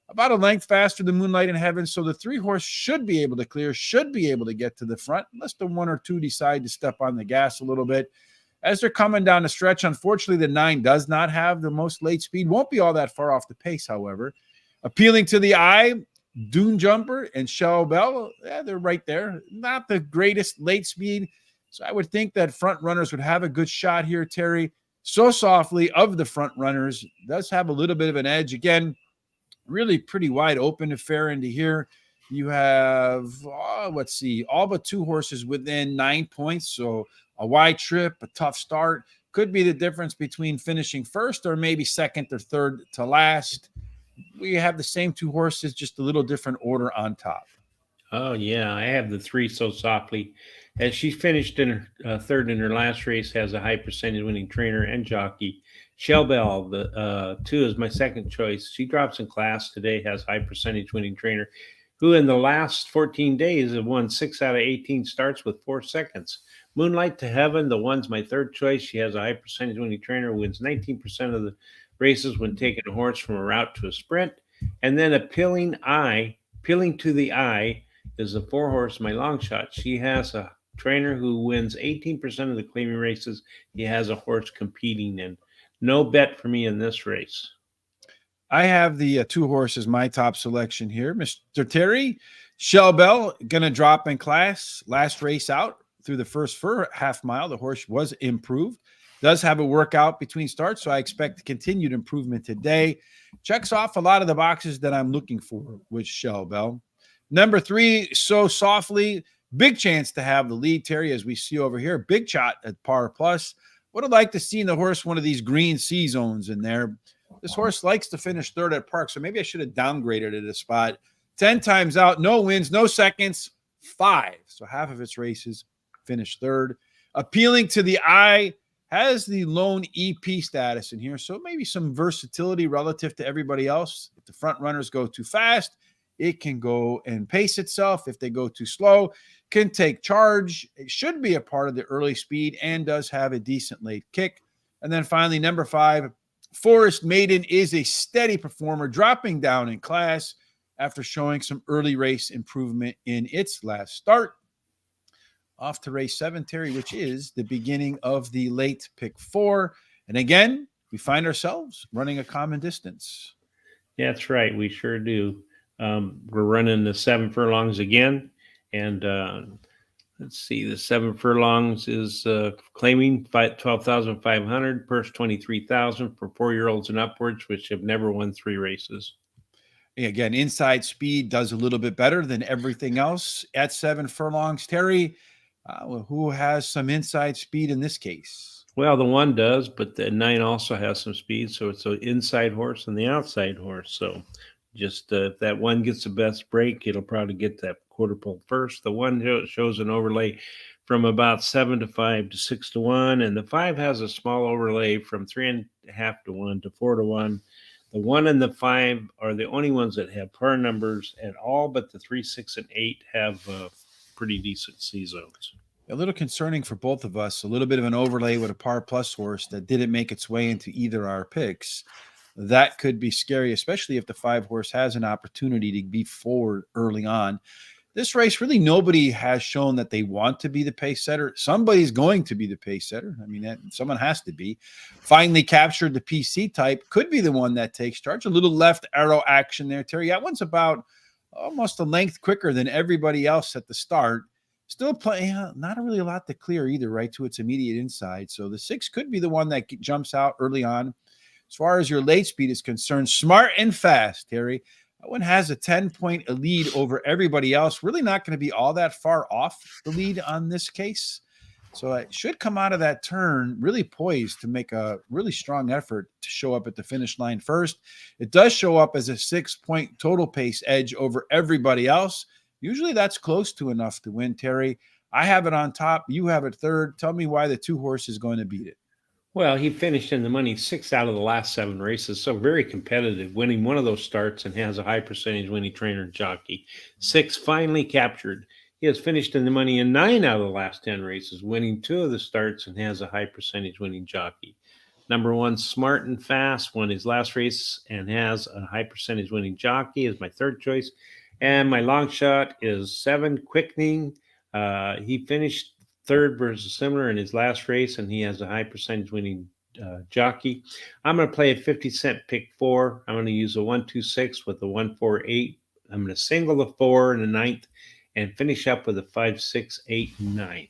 about a length faster than Moonlight in Heaven. So the 3-horse should be able to clear, should be able to get to the front, unless the 1 or 2 decide to step on the gas a little bit. As they're coming down the stretch, unfortunately, the 9 does not have the most late speed. Won't be all that far off the pace, however. Appealing to the eye, Dune Jumper and Shell Bell, they're right there. Not the greatest late speed. So I would think that front runners would have a good shot here, Terry. So Softly of the front runners does have a little bit of an edge. Again, really pretty wide open affair into here. You have, let's see, all but 2 horses within 9 points. So a wide trip, a tough start. Could be the difference between finishing first or maybe second or third to last. We have the same 2 horses, just a little different order on top. Oh yeah, I have the 3 So Softly. As she finished in her third in her last race, has a high percentage winning trainer and jockey. Shell Bell, the 2 is my second choice. She drops in class today, has high percentage winning trainer, who in the last 14 days have won 6 out of 18 starts with 4 seconds. Moonlight to Heaven, the 1's my third choice. She has a high percentage winning trainer, wins 19% of the races when taking a horse from a route to a sprint. And then Appealing to the Eye is a 4-horse, my long shot. She has a trainer who wins 18% of the claiming races. He has a horse competing in. No bet for me in this race. I have the 2 horses, my top selection here. Mr. Terry, Shell Bell, going to drop in class. Last race out through the first half mile, the horse was improved. Does have a workout between starts, so I expect continued improvement today. Checks off a lot of the boxes that I'm looking for with Shell Bell. Number 3, So Softly. Big chance to have the lead, Terry, as we see over here. Big shot at par plus. Would have liked to see in the horse one of these green C zones in there. This horse likes to finish third at Parx, so maybe I should have downgraded it a spot. 10 times out, no wins, no seconds, 5. So half of its races finished third. Appealing to the Eye, has the lone EP status in here, so maybe some versatility relative to everybody else. If the front runners go too fast, it can go and pace itself. If they go too slow, can take charge. It should be a part of the early speed and does have a decent late kick. And then finally, number 5, Forest Maiden is a steady performer, dropping down in class after showing some early race improvement in its last start. Off to race 7, Terry, which is the beginning of the late pick 4. And again, we find ourselves running a common distance. Yeah, that's right. We sure do. We're running the 7 furlongs again. And let's see, the 7 furlongs is claiming 12,500, purse 23,000 for 4-year-olds and upwards, which have never won 3 races. Again, inside speed does a little bit better than everything else at 7 furlongs. Terry, who has some inside speed in this case? Well, the 1 does, but the 9 also has some speed. So it's an inside horse and the outside horse. So just if that 1 gets the best break, it'll probably get that quarter pole first. The 1 shows an overlay from about 7 to 5 to 6 to 1. And the 5 has a small overlay from 3.5 to 1 to 4 to 1. The 1 and the 5 are the only ones that have par numbers at all, but the 3, 6, and 8 have pretty decent C zones. A little concerning for both of us. A little bit of an overlay with a par plus horse that didn't make its way into either our picks. That could be scary, especially if the 5 horse has an opportunity to be forward early on. This race, really nobody has shown that they want to be the pace setter. Somebody's going to be the pace setter. I mean, someone has to be. Finally captured the PC type, could be the one that takes charge. A little left arrow action there, Terry. That one's about almost a length quicker than everybody else at the start. Still playing, not really a lot to clear either, right to its immediate inside. So the 6 could be the one that jumps out early on. As far as your late speed is concerned, Smart and Fast, Terry. That one has a 10-point lead over everybody else. Really not going to be all that far off the lead on this case. So it should come out of that turn really poised to make a really strong effort to show up at the finish line first. It does show up as a 6-point total pace edge over everybody else. Usually that's close to enough to win, Terry. I have it on top. You have it third. Tell me why the 2 horse is going to beat it. Well, he finished in the money 6 out of the last 7 races, so very competitive, winning one of those starts and has a high percentage winning trainer and jockey. 6 finally captured. He has finished in the money in 9 out of the last 10 races, winning 2 of the starts and has a high percentage winning jockey. Number 1, Smart and Fast, won his last race and has a high percentage winning jockey is my third choice. And my long shot is 7, Quickening. He finished third versus similar in his last race, and he has a high percentage winning jockey. I'm going to play a 50-cent pick 4. I'm going to use a 1-2-6 with a 1-4-8. I'm going to single the 4 in the 9th and finish up with a 5-6-8-9.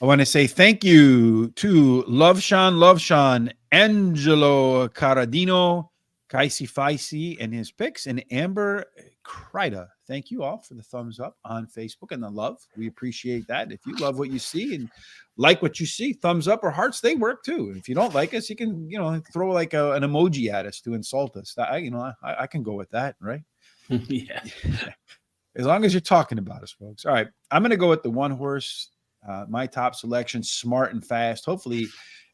I want to say thank you to Love Sean, Angelo Caradino, Kaisi Faisi, and his picks, and Amber Krida. Thank you all for the thumbs up on Facebook and the love. We appreciate that. If you love what you see and like what you see, thumbs up or hearts, they work too. If you don't like us, you can, throw like an emoji at us to insult us. I can go with that, right? Yeah. As long as you're talking about us, folks. All right. I'm going to go with the 1 horse. My top selection, Smart and Fast. Hopefully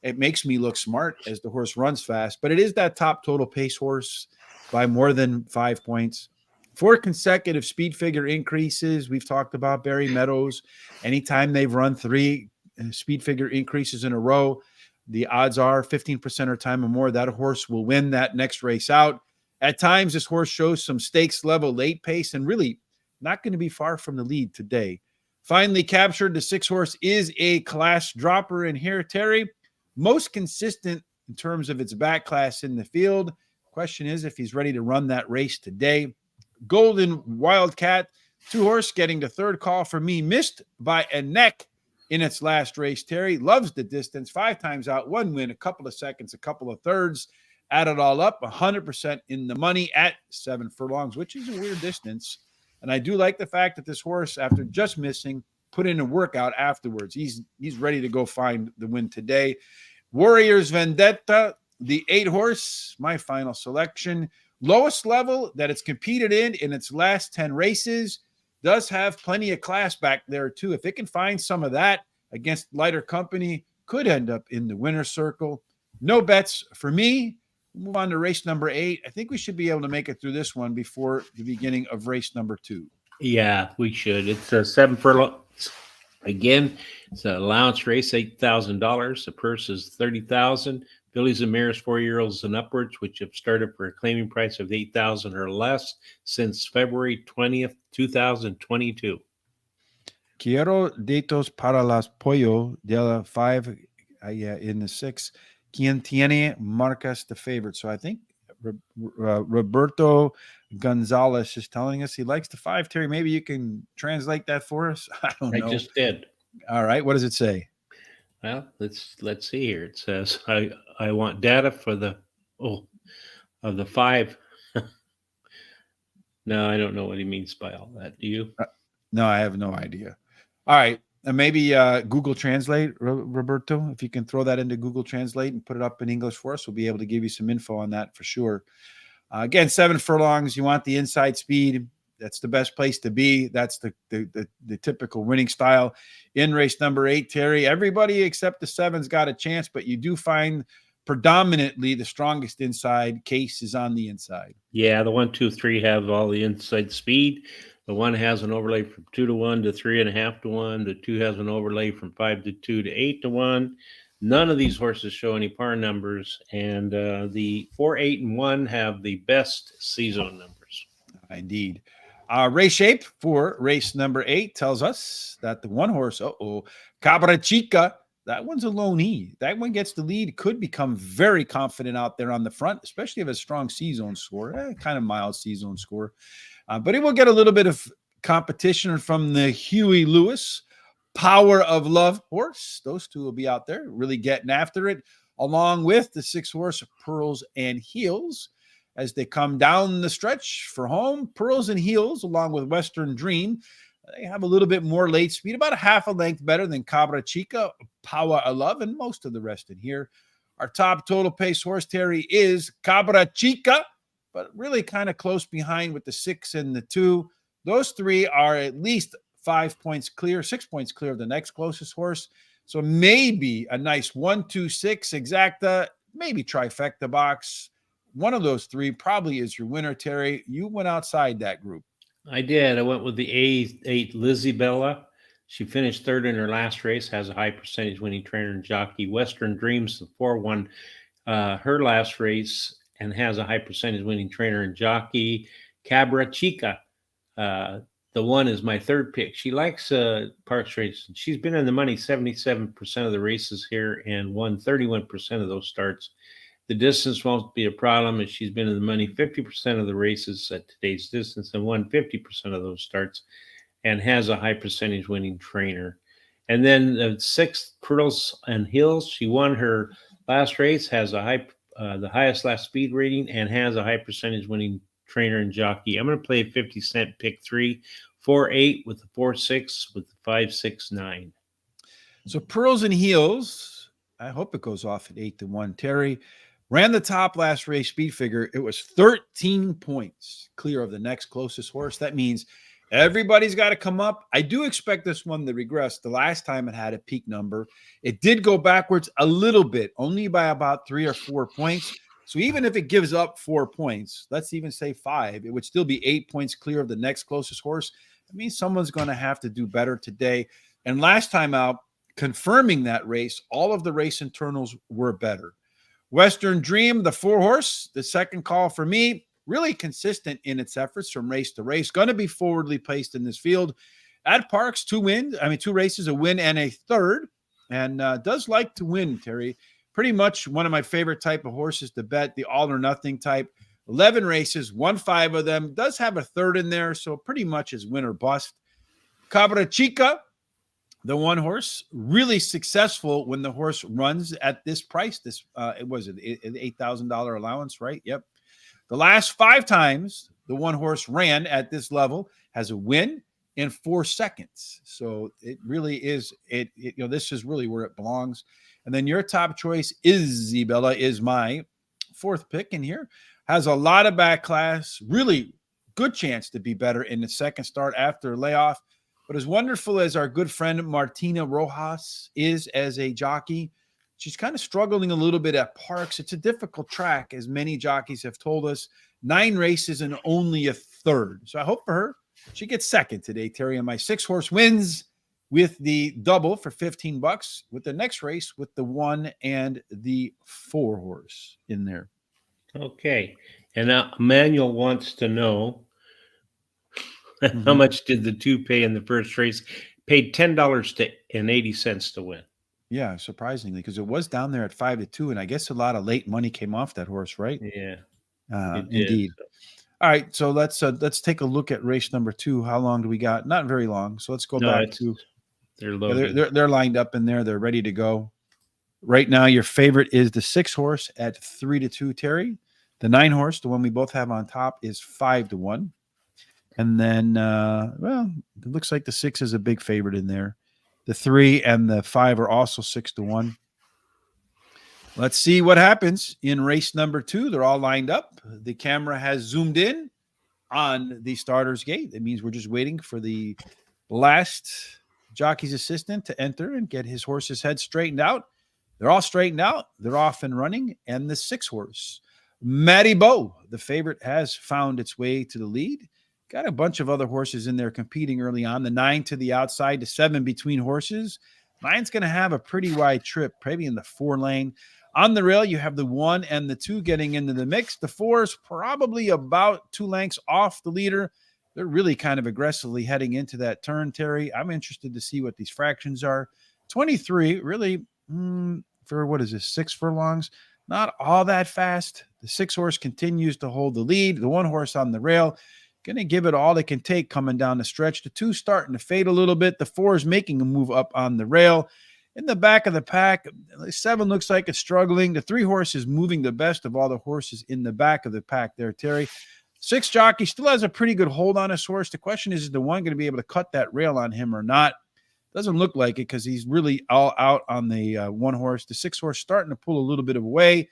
it makes me look smart as the horse runs fast, but it is that top total pace horse by more than 5 points. 4 consecutive speed figure increases. We've talked about Barry Meadows. Anytime they've run 3 speed figure increases in a row, the odds are 15% or time or more that a horse will win that next race out. At times, this horse shows some stakes level late pace and really not going to be far from the lead today. Finally captured, the 6 horse is a class dropper in here, Terry. Most consistent in terms of its back class in the field. Question is if he's ready to run that race today. Golden Wildcat, 2 horse getting the 3rd call for me. Missed by a neck in its last race, Terry. Loves the distance. 5 times out, 1 win, a couple of seconds, a couple of thirds. Add it all up, 100% in the money at 7 furlongs, which is a weird distance. And I do like the fact that this horse, after just missing, put in a workout afterwards. He's ready to go find the win today. Warriors Vendetta, the 8 horse, my final selection. Lowest level that it's competed in its last 10 races. Does have plenty of class back there too. If it can find some of that against lighter company, could end up in the winner's circle. No bets for me. Move on to race number 8. I think we should be able to make it through this one before the beginning of race number 2. Yeah, we should. It's a 7 furlongs. Again, it's an allowance race, $8,000. The purse is $30,000. Fillies and mares, 4-year-olds and upwards, which have started for a claiming price of $8,000 or less since February 20th, 2022. Quiero datos para las pollo de la 5 in the 6. Quien tiene marcas the favorite. So I think Roberto Gonzalez is telling us he likes the 5. Terry, maybe you can translate that for us. I don't know. I just did. All right. What does it say? Well, let's see here. It says I want data for the of the 5. No, I don't know what he means by all that. Do you? No, I have no idea. All right. And maybe Google Translate, Roberto, if you can throw that into Google Translate and put it up in English for us, we'll be able to give you some info on that for sure. Again, 7 furlongs. You want the inside speed. That's the best place to be. That's the typical winning style in race number 8, Terry. Everybody except the 7's got a chance, but you do find predominantly the strongest inside case is on the inside. Yeah, the 1, 2, 3 have all the inside speed. The 1 has an overlay from 2 to 1 to 3.5 to 1. The 2 has an overlay from 5 to 2 to 8 to 1. None of these horses show any par numbers, and the 4, 8, and 1 have the best season numbers. Indeed. Race shape for race number 8 tells us that the 1 horse, Cabra Chica, that one's a low knee. That one gets the lead, could become very confident out there on the front, especially if a strong C-zone score, kind of mild C-zone score. But it will get a little bit of competition from the Huey Lewis Power of Love horse. Those two will be out there really getting after it, along with the 6-horse Pearls and Heels. As they come down the stretch for home, Pearls and Heels, along with Western Dream, they have a little bit more late speed, about a half a length better than Cabra Chica, Power of Love, and most of the rest in here. Our top total pace horse, Terry, is Cabra Chica, but really kind of close behind with the 6 and the 2. Those three are at least 5 points clear, 6 points clear of the next closest horse. So maybe a nice 1, 2, 6 exacta, maybe trifecta box. One of those three probably is your winner, Terry. You went outside that group. I did. I went with the A8 Lizzie Bella. She finished third in her last race, has a high percentage winning trainer and jockey. Western Dreams, the 4-1, her last race, and has a high percentage winning trainer and jockey. Cabra Chica, the 1 is my third pick. She likes Parx races. She's been in the money 77% of the races here and won 31% of those starts. The distance won't be a problem as she's been in the money 50% of the races at today's distance and won 50% of those starts and has a high percentage winning trainer. And then the 6th, Pearls and Hills, she won her last race, has a the highest last speed rating, and has a high percentage winning trainer and jockey. I'm going to play a 50-cent pick 3, 4-8 with the 4-6 with the 5-6-9. So Pearls and Heels, I hope it goes off at 8-1. Terry ran the top last race speed figure. It was 13 points clear of the next closest horse. That means everybody's got to come up. I do expect this one to regress. The last time it had a peak number, it did go backwards a little bit, only by about 3 or 4 points. So even if it gives up 4 points, let's even say 5, it would still be 8 points clear of the next closest horse. That means someone's going to have to do better today. And last time out, confirming that race, all of the race internals were better. Western Dream, the 4-horse, the second call for me, really consistent in its efforts from race to race, going to be forwardly placed in this field. At Parx, 2 races, a win and a third, and does like to win, Terry. Pretty much one of my favorite type of horses to bet, the all or nothing type. 11 races, won 5 of them, does have a third in there, so pretty much is win or bust. Cabra Chica, the 1-horse, really successful when the horse runs at this price. This it was an $8,000 allowance, right? Yep. The last 5 times the 1-horse ran at this level has a win in 4 seconds. So it really is. This is really where it belongs. And then your top choice, Isabella, is my 4th pick in here. Has a lot of back class, really good chance to be better in the second start after layoff. But as wonderful as our good friend Martina Rojas is as a jockey, she's kind of struggling a little bit at Parx. It's a difficult track, as many jockeys have told us. 9 races and only a third. So I hope for her she gets second today, Terry. And my 6-horse wins with the double for $15 with the next race with the 1 and the 4-horse in there. Okay. And now Emmanuel wants to know how much did the 2 pay in the first race? Paid $10.80 to win. Yeah, surprisingly, because it was down there at 5-2, and I guess a lot of late money came off that horse, right? Yeah, indeed. All right, so let's take a look at race number 2. How long do we got? Not very long. So let's go back to. They're loaded. They're lined up in there. They're ready to go. Right now, your favorite is the 6-horse at 3-2, Terry. The 9-horse, the one we both have on top, is 5-1. And then, it looks like the 6 is a big favorite in there. The 3 and the 5 are also 6-1. Let's see what happens in race number 2. They're all lined up. The camera has zoomed in on the starter's gate. That means we're just waiting for the last jockey's assistant to enter and get his horse's head straightened out. They're all straightened out. They're off and running. And the 6-horse, Matty Bo, the favorite, has found its way to the lead. Got a bunch of other horses in there competing early on. The 9 to the outside, the 7 between horses. 9's going to have a pretty wide trip, maybe in the 4 lane. On the rail, you have the 1 and the 2 getting into the mix. The 4 is probably about 2 lengths off the leader. They're really kind of aggressively heading into that turn, Terry. I'm interested to see what these fractions are. 23, really, for what is this, 6 furlongs? Not all that fast. The 6-horse continues to hold the lead. The 1-horse on the rail Going to give it all it can take coming down the stretch. The 2 starting to fade a little bit. The 4 is making a move up on the rail. In the back of the pack, the 7 looks like it's struggling. The 3 horse is moving the best of all the horses in the back of the pack there, Terry. 6 jockey still has a pretty good hold on his horse. The question is the 1 going to be able to cut that rail on him or not? Doesn't look like it because he's really all out on the 1 horse. The 6 horse starting to pull a little bit away.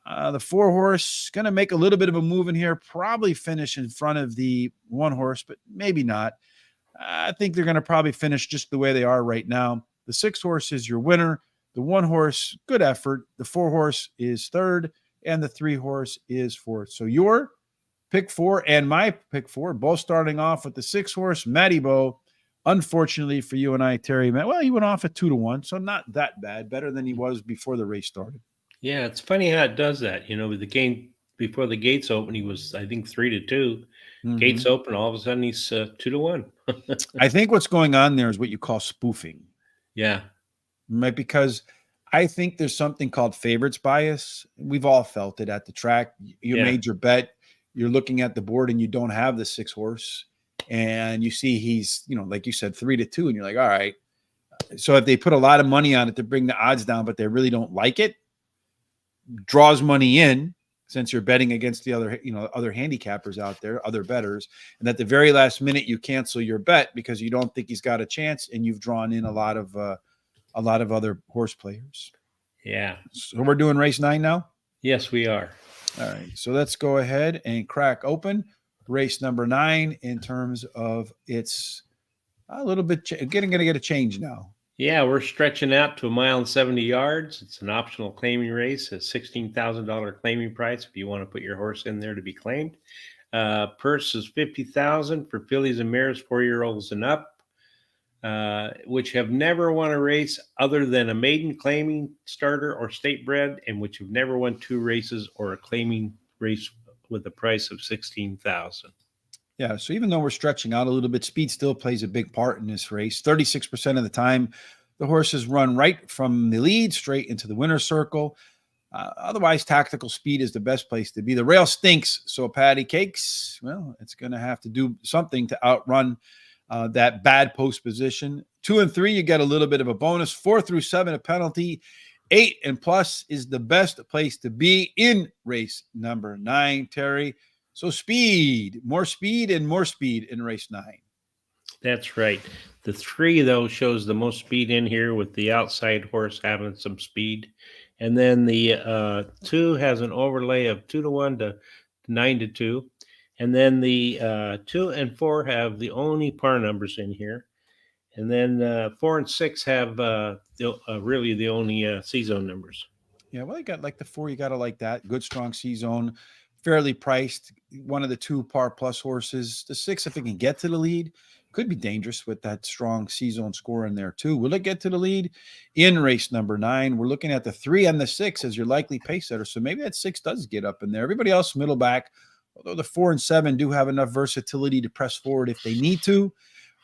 The 4 horse going to make a little bit of a move in here, probably finish in front of the 1 horse, but maybe not. I think they're going to probably finish just the way they are right now. The 6 horse is your winner. The 1 horse, good effort. The 4 horse is third, and the 3 horse is fourth. So your pick 4 and my pick 4, both starting off with the 6 horse, Matty Bo. Unfortunately for you and I, Terry, well, he went off at 2-1, so not that bad. Better than he was before the race started. Yeah, it's funny how it does that. With the game before the gates open, he was, I think, 3-2. Mm-hmm. Gates open, all of a sudden he's 2-1. I think what's going on there is what you call spoofing. Yeah. Right, because I think there's something called favorites bias. We've all felt it at the track. You made your bet. You're looking at the board and you don't have the 6 horse. And you see he's, like you said, 3-2. And you're like, all right. So if they put a lot of money on it to bring the odds down, but they really don't like it, draws money in since you're betting against the other, other handicappers out there, other bettors. And at the very last minute, you cancel your bet because you don't think he's got a chance. And you've drawn in a lot of other horse players. Yeah. So we're doing race 9 now? Yes, we are. All right. So let's go ahead and crack open race number 9 in terms of it's a little bit going to get a change now. Yeah, we're stretching out to 1 mile and 70 yards. It's an optional claiming race, a $16,000 claiming price if you want to put your horse in there to be claimed. Purse is $50,000 for fillies and mares 4-year-olds and up, which have never won a race other than a maiden claiming starter or state bred, and which have never won 2 races or a claiming race with a price of $16,000. Yeah, so even though we're stretching out a little bit, speed still plays a big part in this race. 36% of the time, the horses run right from the lead straight into the winner's circle. Otherwise, tactical speed is the best place to be. The rail stinks, so Patty Cakes, well, it's going to have to do something to outrun that bad post position. 2 and 3, you get a little bit of a bonus. 4 through 7, a penalty. 8 and plus is the best place to be in race number 9, Terry. So more speed in race 9. That's right. The 3, though, shows the most speed in here with the outside horse having some speed. And then the 2 has an overlay of 2-1 to 9-2. And then the 2 and 4 have the only par numbers in here. And then 4 and 6 have really the only C-zone numbers. Yeah, well, you got like the 4, you got to like that. Good, strong C-zone, fairly priced. One of the 2 par plus horses. The 6, if it can get to the lead, could be dangerous with that strong C-zone score in there too. Will it get to the lead in race number 9? We're looking at the 3 and the 6 as your likely pace setter. So maybe that 6 does get up in there. Everybody else middle back, although the 4 and 7 do have enough versatility to press forward if they need to.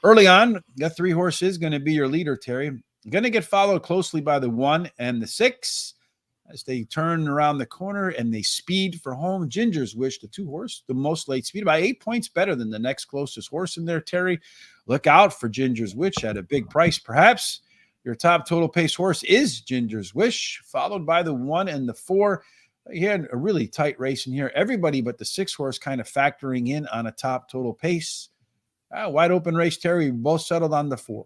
Early on, that 3 horse is going to be your leader, Terry. Going to get followed closely by the 1 and the 6 as they turn around the corner and they speed for home. Ginger's Wish, the 2 horse, the most late speed, by 8 points better than the next closest horse in there, Terry. Look out for Ginger's Wish at a big price. Perhaps your top total pace horse is Ginger's Wish, followed by the 1 and the 4. You had a really tight race in here. Everybody but the 6 horse kind of factoring in on a top total pace. Wide open race, Terry. We both settled on the 4.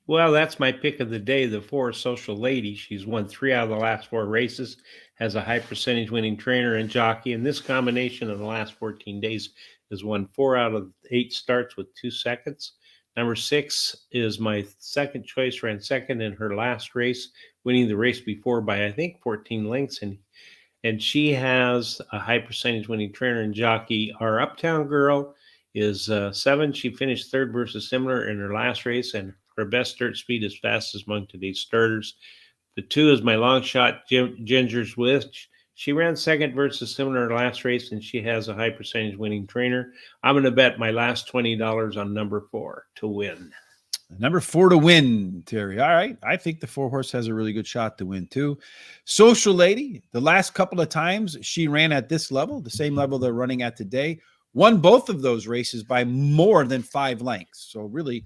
Well, that's my pick of the day, the 4, Social Lady. She's won 3 out of the last 4 races, has a high percentage winning trainer and jockey. And this combination in the last 14 days has won 4 out of 8 starts with 2 seconds. Number 6 is my second choice, ran second in her last race, winning the race before by, I think, 14 lengths. And she has a high percentage winning trainer and jockey. Our Uptown Girl is 7. She finished 3rd versus similar in her last race, and her best start speed is fastest among today's starters. The 2 is my long shot, Ginger's Wish. She ran 2nd versus similar in her last race, and she has a high percentage winning trainer. I'm going to bet my last $20 on number 4 to win. Number 4 to win, Terry. All right. I think the 4 horse has a really good shot to win too. Social Lady, the last couple of times she ran at this level, the same level they're running at today, won both of those races by more than 5 lengths. So really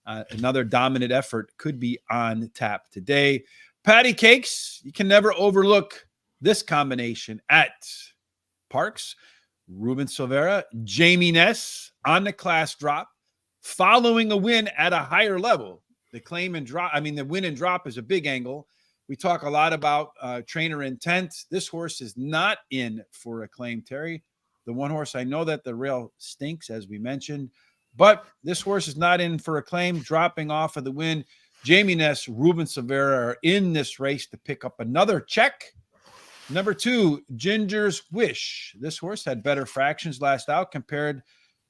another dominant effort could be on tap today. Patty Cakes, you can never overlook this combination at Parx. Ruben Silvera, Jamie Ness on the class drop, following a win at a higher level. The claim and drop, the win and drop is a big angle. We talk a lot about trainer intent. This horse is not in for a claim, Terry. The one horse, I know that the rail stinks, as we mentioned, but this horse is not in for a claim, dropping off of the win. Jamie Ness, Ruben Silvera are in this race to pick up another check. Number 2, Ginger's Wish. This horse had better fractions last out compared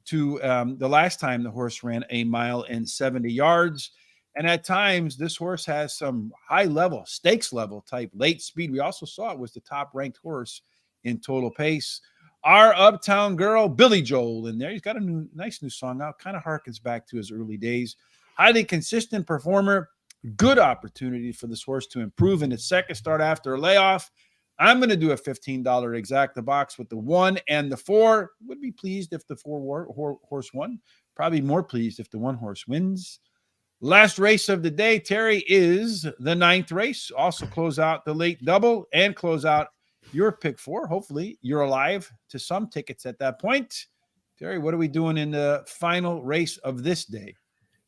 to the last time the horse ran 1 mile and 70 yards. And at times, this horse has some high-level, stakes-level type late speed. We also saw it was the top-ranked horse in total pace. Our Uptown Girl, Billy Joel, in there. He's got a nice new song out. Kind of harkens back to his early days. Highly consistent performer. Good opportunity for this horse to improve in its second start after a layoff. I'm going to do a $15 exact the box with the 1 and the 4. Would be pleased if the 4 horse won. Probably more pleased if the 1 horse wins. Last race of the day, Terry, is the 9th race. Also close out the late double and close out your pick 4. Hopefully you're alive to some tickets at that point. Terry, what are we doing in the final race of this day?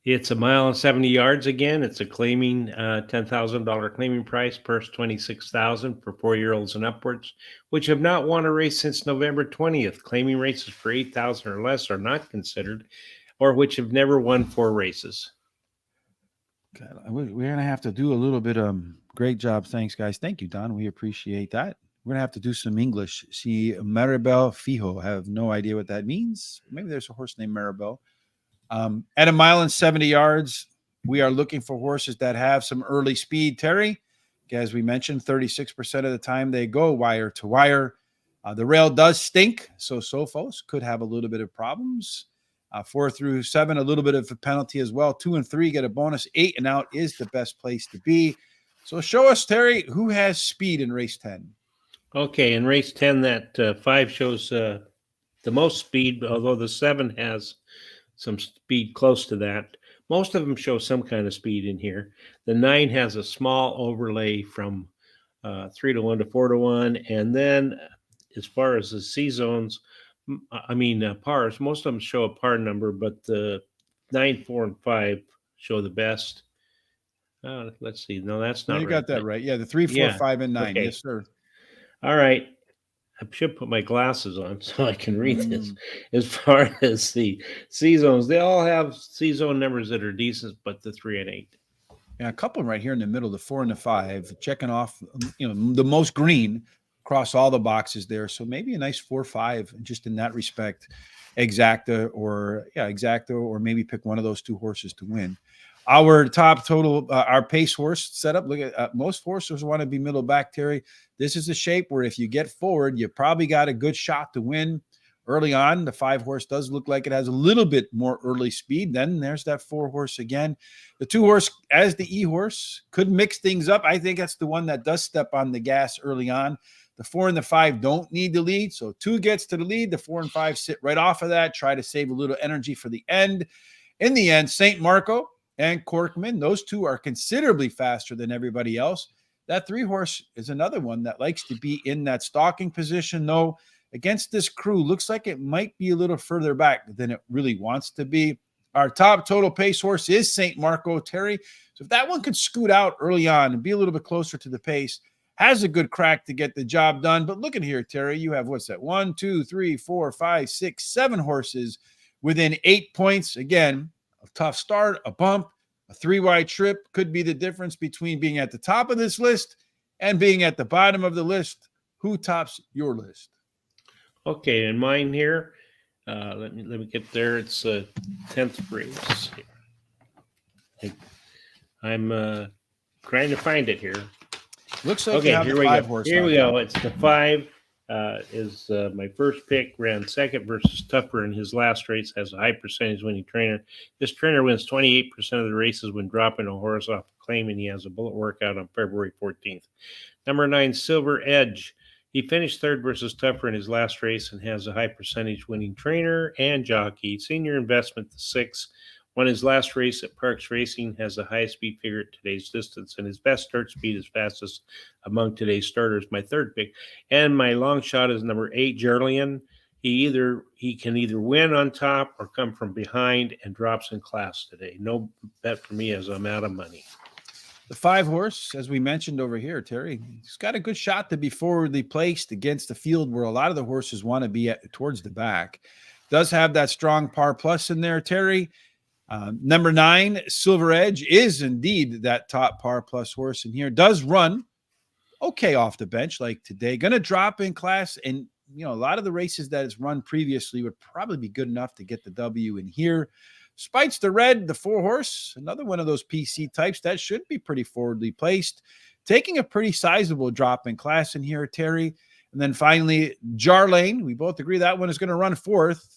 It's 1 mile and 70 yards again. It's a claiming $10,000 claiming price, purse $26,000 for 4-year-olds and upwards, which have not won a race since November 20th. Claiming races for $8,000 or less are not considered, or which have never won 4 races. We're going to have to do a little bit great job. Thanks, guys. Thank you, Don. We appreciate that. We're going to have to do some English. See, Maribel Fijo. I have no idea what that means. Maybe there's a horse named Maribel. At 1 mile and 70 yards, we are looking for horses that have some early speed. Terry, as we mentioned, 36% of the time they go wire to wire. The rail does stink, so Sophos could have a little bit of problems. 4 through 7, a little bit of a penalty as well. 2 and 3 get a bonus. 8 and out is the best place to be. So show us, Terry, who has speed in race 10. Okay, in race 10, that 5 shows the most speed, although the 7 has some speed close to that. Most of them show some kind of speed in here. The 9 has a small overlay from 3 to 1 to 4 to 1. And then as far as the C zones, pars, most of them show a par number, but the 9, 4, and 5 show the best. Let's see. No, that's not you right. Got that right. Yeah, the 3, 4, 5, and 9. Okay. Yes, sir. All right. I should put my glasses on so I can read this. As far as the C zones, they all have C zone numbers that are decent, but the 3 and 8. Yeah, a couple right here in the middle, the 4 and the 5, checking off, the most green across all the boxes there. So maybe a nice 4-5 just in that respect. Exacta or maybe pick one of those 2 horses to win. Our top total, our pace horse setup. Look at most horses want to be middle back, Terry. This is a shape where if you get forward, you probably got a good shot to win early on. The 5 horse does look like it has a little bit more early speed. Then there's that 4 horse again. The 2 horse as the E horse could mix things up. I think that's the one that does step on the gas early on. The 4 and the 5 don't need the lead. So 2 gets to the lead. The 4 and 5 sit right off of that. Try to save a little energy for the end. In the end, St. Marco and Corkman, those 2 are considerably faster than everybody else. That 3 horse is another one that likes to be in that stalking position, though. Against this crew, looks like it might be a little further back than it really wants to be. Our top total pace horse is St. Marco, Terry. So if that one could scoot out early on and be a little bit closer to the pace, has a good crack to get the job done. But look at here, Terry. You have, 1, 2, 3, 4, 5, 6, 7 horses within 8 points. Again, a tough start, a bump, a 3-wide trip could be the difference between being at the top of this list and being at the bottom of the list. Who tops your list? Okay, in mine here, let me get there. It's 10th race. I'm trying to find it here. Looks like okay, you have here the we 5 go. horse. Here we go. It's the 5. Is my first pick, ran second versus Tupper in his last race, has a high percentage winning trainer. This trainer wins 28% of the races when dropping a horse off a claim, and he has a bullet workout on February 14th. Number 9, Silver Edge. He finished third versus Tougher in his last race and has a high percentage winning trainer and jockey. Senior investment, the 6, won his last race at Parx Racing, has the highest speed figure at today's distance, and his best start speed is fastest among today's starters. My third pick. And my long shot is number 8, Jerlian. He can either win on top or come from behind and drops in class today. No bet for me as I'm out of money. The 5 horse, as we mentioned over here, Terry, he's got a good shot to be forwardly placed against the field where a lot of the horses want to be towards the back. Does have that strong par plus in there, Terry. Number 9, Silver Edge, is indeed that top par plus horse in here. Does run okay off the bench like today. Going to drop in class, and a lot of the races that it's run previously would probably be good enough to get the W in here. Spites the Red, the 4 horse, another one of those PC types that should be pretty forwardly placed, taking a pretty sizable drop in class in here, Terry. And then finally, Jarlane, we both agree that one is going to run 4th.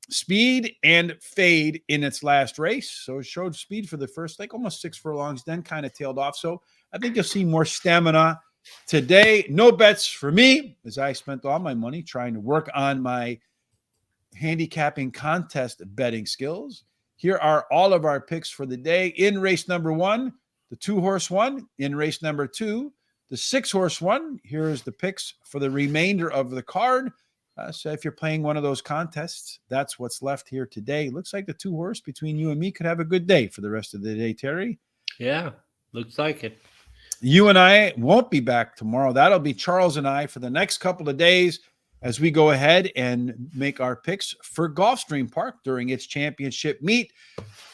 Speed and fade in its last race. So it showed speed for the first, almost 6 furlongs, then kind of tailed off. So I think you'll see more stamina today. No bets for me, as I spent all my money trying to work on my handicapping contest betting skills. Here are all of our picks for the day. In race number 1, the 2 horse one. In race number 2, the 6 horse one. Here's the picks for the remainder of the card. So if you're playing one of those contests, that's what's left here today. Looks like the 2 horse between you and me could have a good day for the rest of the day, Terry. Yeah, looks like it. You and I won't be back tomorrow. That'll be Charles and I for the next couple of days as we go ahead and make our picks for Gulfstream Park during its championship meet.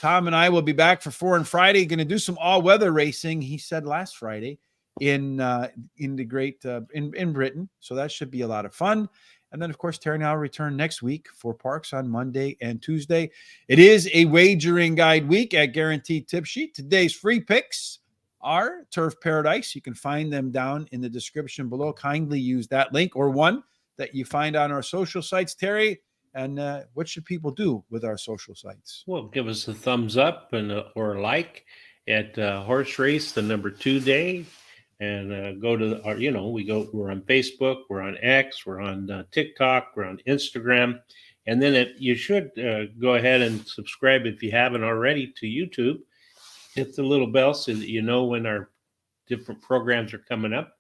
Tom and I will be back for 4 and Friday. Going to do some all-weather racing, he said last Friday, in the great in Britain. So that should be a lot of fun. And then, of course, Terry and I will return next week for Parx on Monday and Tuesday. It is a wagering guide week at Guaranteed Tip Sheet. Today's free picks are Turf Paradise. You can find them down in the description below. Kindly use that link or one that you find on our social sites, Terry. And what should people do with our social sites? Well, give us a thumbs up and or a like at Horse Race, the number 2 day. And go to our, we're on Facebook, we're on X, we're on TikTok, we're on Instagram. And then you should go ahead and subscribe if you haven't already to YouTube. Hit the little bell so that you know when our different programs are coming up.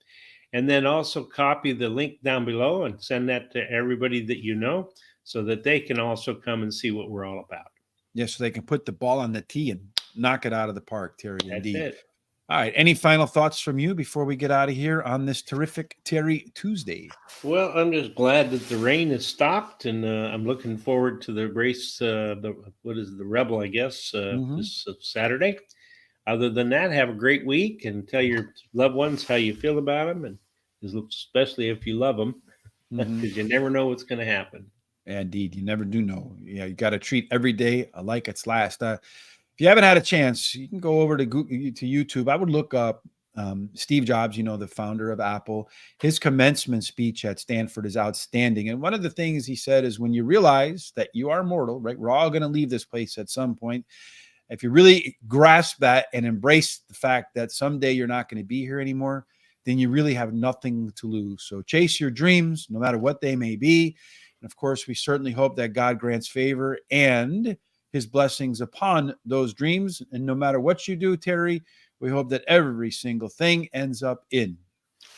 And then also copy the link down below and send that to everybody that you know so that they can also come and see what we're all about. Yes, so they can put the ball on the tee and knock it out of the park, Terry. That's indeed. it. All right. Any final thoughts from you before we get out of here on this terrific Terry Tuesday? Well, I'm just glad that the rain has stopped, and I'm looking forward to the race. The Rebel, I guess, this Saturday. Other than that, have a great week and tell your loved ones how you feel about them, and especially if you love them, because you never know what's going to happen. Indeed, you never do know. Yeah, you got to treat every day like it's last. If you haven't had a chance, you can go over to YouTube. I would look up Steve Jobs, the founder of Apple. His commencement speech at Stanford is outstanding. And one of the things he said is when you realize that you are mortal, right? We're all going to leave this place at some point. If you really grasp that and embrace the fact that someday you're not going to be here anymore, then you really have nothing to lose. So chase your dreams, no matter what they may be. And of course, we certainly hope that God grants favor and his blessings upon those dreams. And no matter what you do, Terry, we hope that every single thing ends up in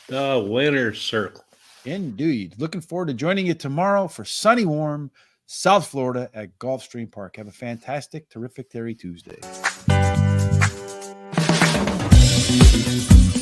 the winner's circle. Indeed. Looking forward to joining you tomorrow for sunny, warm South Florida at Gulfstream Park. Have a fantastic, terrific Terry Tuesday.